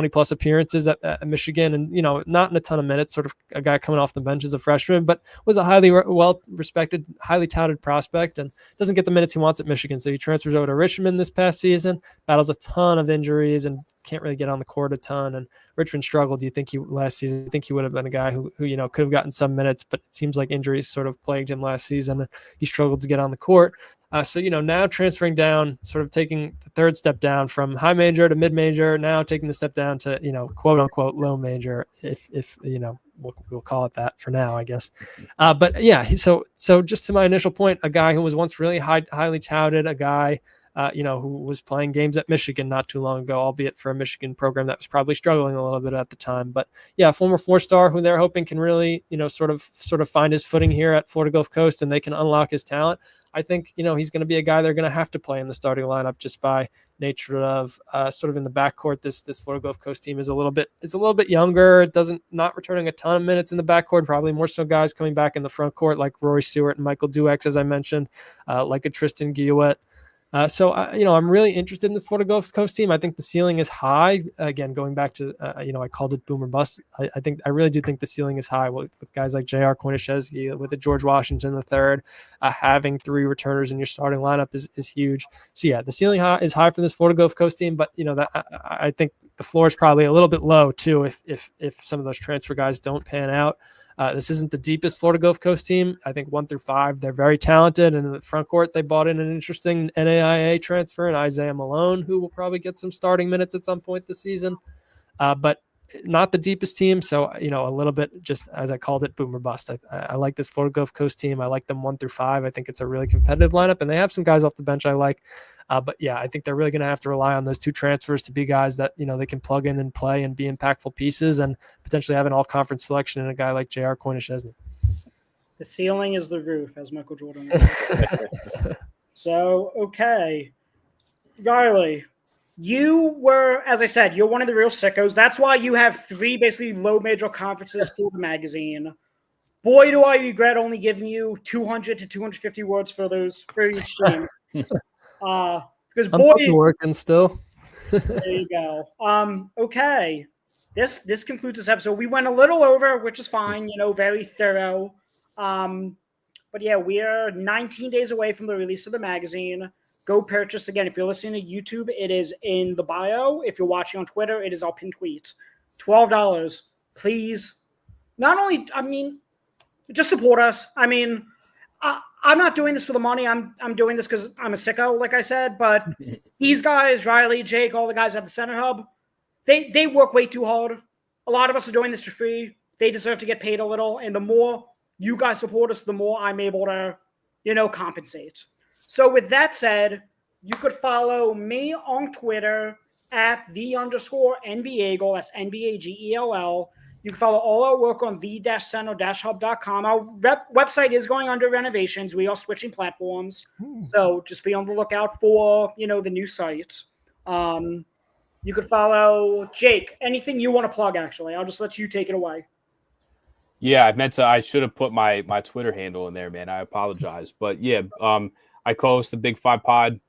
plus appearances at Michigan, and not in a ton of minutes, sort of a guy coming off the bench as a freshman, but was a highly well respected, highly touted prospect, and doesn't get the minutes he wants at Michigan. So he transfers over to Richmond this past season, battles a ton of injuries and can't really get on the court a ton. And Richmond struggled. Do you think last season? I think he would have been a guy who could have gotten some minutes, but it seems like injuries sort of plagued him last season. He struggled to get on the court. So, now transferring down, sort of taking the 3rd step down from high major to mid major, now taking the step down to, quote unquote, low major, if we'll call it that for now, I guess. But yeah, so just to my initial point, a guy who was once really highly touted, a guy, who was playing games at Michigan not too long ago, albeit for a Michigan program that was probably struggling a little bit at the time. But yeah, former 4-star who they're hoping can really, sort of find his footing here at Florida Gulf Coast, and they can unlock his talent. I think, he's going to be a guy they're going to have to play in the starting lineup just by nature of sort of in the backcourt. This Florida Gulf Coast team is a little bit younger. It not returning a ton of minutes in the backcourt, probably more so guys coming back in the front court like Rory Stewart and Michael Duex, as I mentioned, like a Tristan Guillouette. I'm really interested in this Florida Gulf Coast team. I think the ceiling is high. Again, going back to, I called it boomer bust. I really do think the ceiling is high with guys like J.R. Koinashevsky, with the George Washington III. Having 3 returners in your starting lineup is huge. So yeah, the ceiling is high for this Florida Gulf Coast team, but I think the floor is probably a little bit low too if some of those transfer guys don't pan out. This isn't the deepest Florida Gulf Coast team. I think 1 through 5, they're very talented. And in the front court, they bought in an interesting NAIA transfer in Isaiah Malone, who will probably get some starting minutes at some point this season. But not the deepest team. So, a little bit, just as I called it, boomer bust. I like this Florida Gulf Coast team. I like them 1 through 5. I think it's a really competitive lineup, and they have some guys off the bench I like. But yeah, I think they're really going to have to rely on those 2 transfers to be guys that, they can plug in and play and be impactful pieces, and potentially have an all-conference selection in a guy like J.R. Koinashevsky. The ceiling is the roof, as Michael Jordan said. So, okay. Riley, you were, as I said, you're one of the real sickos. That's why you have 3 basically low major conferences for the magazine. Boy, do I regret only giving you 200 to 250 words for each stream. Because boy, I'm working still. There you go. Okay. This concludes this episode. We went a little over, which is fine, very thorough. But yeah, we are 19 days away from the release of the magazine. Go purchase. Again, if you're listening to YouTube, it is in the bio. If you're watching on Twitter, it is our pinned tweet. $12. Please. Not only, just support us. I'm not doing this for the money. I'm doing this because I'm a sicko, like I said. But these guys, Riley, Jake, all the guys at the Center Hub, they work way too hard. A lot of us are doing this for free. They deserve to get paid a little. And the more you guys support us, the more I'm able to, compensate. So with that said, you could follow me on Twitter at @the_NBAGEL. That's NBAGELL. You can follow all our work on the-center-hub.com. Our website is going under renovations. We are switching platforms. So just be on the lookout for, the new site. You could follow Jake. Anything you want to plug, actually. I'll just let you take it away. Yeah, I should have put my Twitter handle in there, man. I apologize. But yeah, I co-host the Big 5 pod,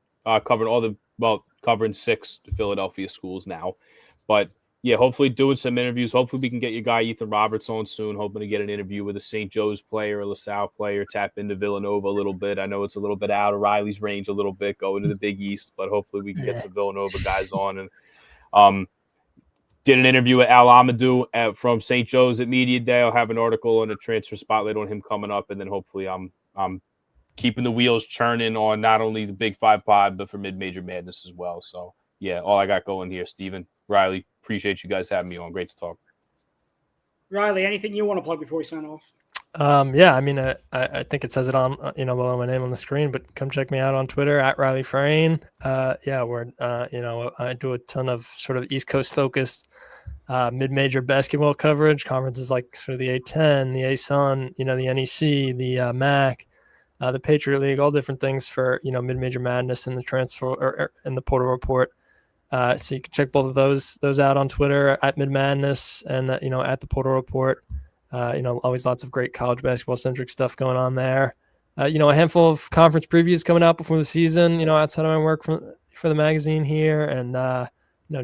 covering 6 Philadelphia schools now. But yeah, hopefully doing some interviews. Hopefully we can get your guy Ethan Roberts on soon. Hoping to get an interview with a St. Joe's player, a LaSalle player, tap into Villanova a little bit. I know it's a little bit out of Riley's range a little bit, going to the Big East, but hopefully we can get some Villanova guys on. And did an interview with Al Amadou from St. Joe's at Media Day. I'll have an article and a transfer spotlight on him coming up, and then hopefully I'm keeping the wheels churning on not only the Big 5 pod, but for Mid-Major Madness as well. So yeah, all I got going here, Steven, Riley. Appreciate you guys having me on. Great to talk. Riley, anything you want to plug before we sign off? I think it says it on, below my name on the screen, but come check me out on Twitter at Riley Frayne. I do a ton of sort of East Coast focused, mid-major basketball coverage, conferences like sort of the A10, the ASUN, the NEC, the MAC, the Patriot League, all different things for, mid-major madness and the transfer or in the Portal Report. So you can check both of those out on Twitter at Mid Madness and at the Portal Report. Always lots of great college basketball centric stuff going on there. A handful of conference previews coming out before the season. Outside of my work for the magazine here, and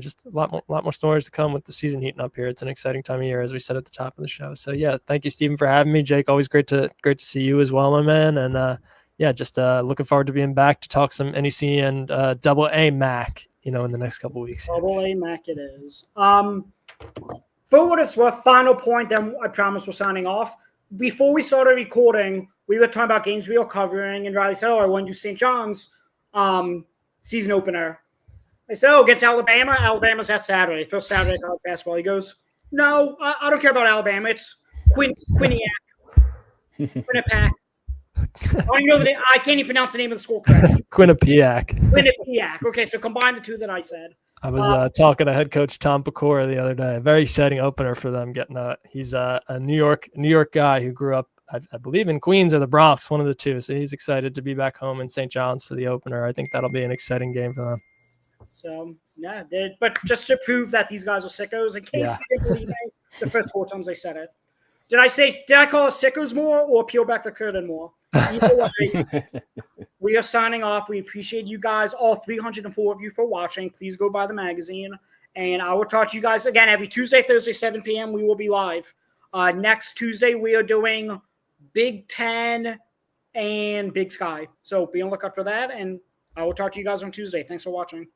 just a lot more stories to come with the season heating up here. It's an exciting time of year, as we said at the top of the show. So yeah, thank you, Stephen, for having me. Jake, always great to see you as well, my man. And just looking forward to being back to talk some NEC and AA MAC. In the next couple of weeks. AA MAC it is. For what it's worth, final point, then I promise we're signing off. Before we started recording, we were talking about games we were covering, and Riley said, I want to do St. John's season opener. I said, against Alabama? Alabama's that Saturday. First Saturday college basketball. He goes, no, I don't care about Alabama. It's Quinnipiac. Oh, you know the name? I can't even pronounce the name of the school correctly. Quinnipiac. Quinnipiac. Okay, so combine the two that I said. I was talking to head coach Tom Pecora the other day. A very exciting opener for them. He's a New York guy who grew up, I believe, in Queens or the Bronx, one of the two. So he's excited to be back home in St. John's for the opener. I think that'll be an exciting game for them. So yeah, but just to prove that these guys are sickos, in case you didn't believe me, the first 4 times I said it. Did I call us sickos more or peel back the curtain more? Either way, we are signing off. We appreciate you guys, all 304 of you, for watching. Please go buy the magazine. And I will talk to you guys again every Tuesday, Thursday, 7 p.m. We will be live. Next Tuesday, we are doing Big Ten and Big Sky. So be on the lookout for that. And I will talk to you guys on Tuesday. Thanks for watching.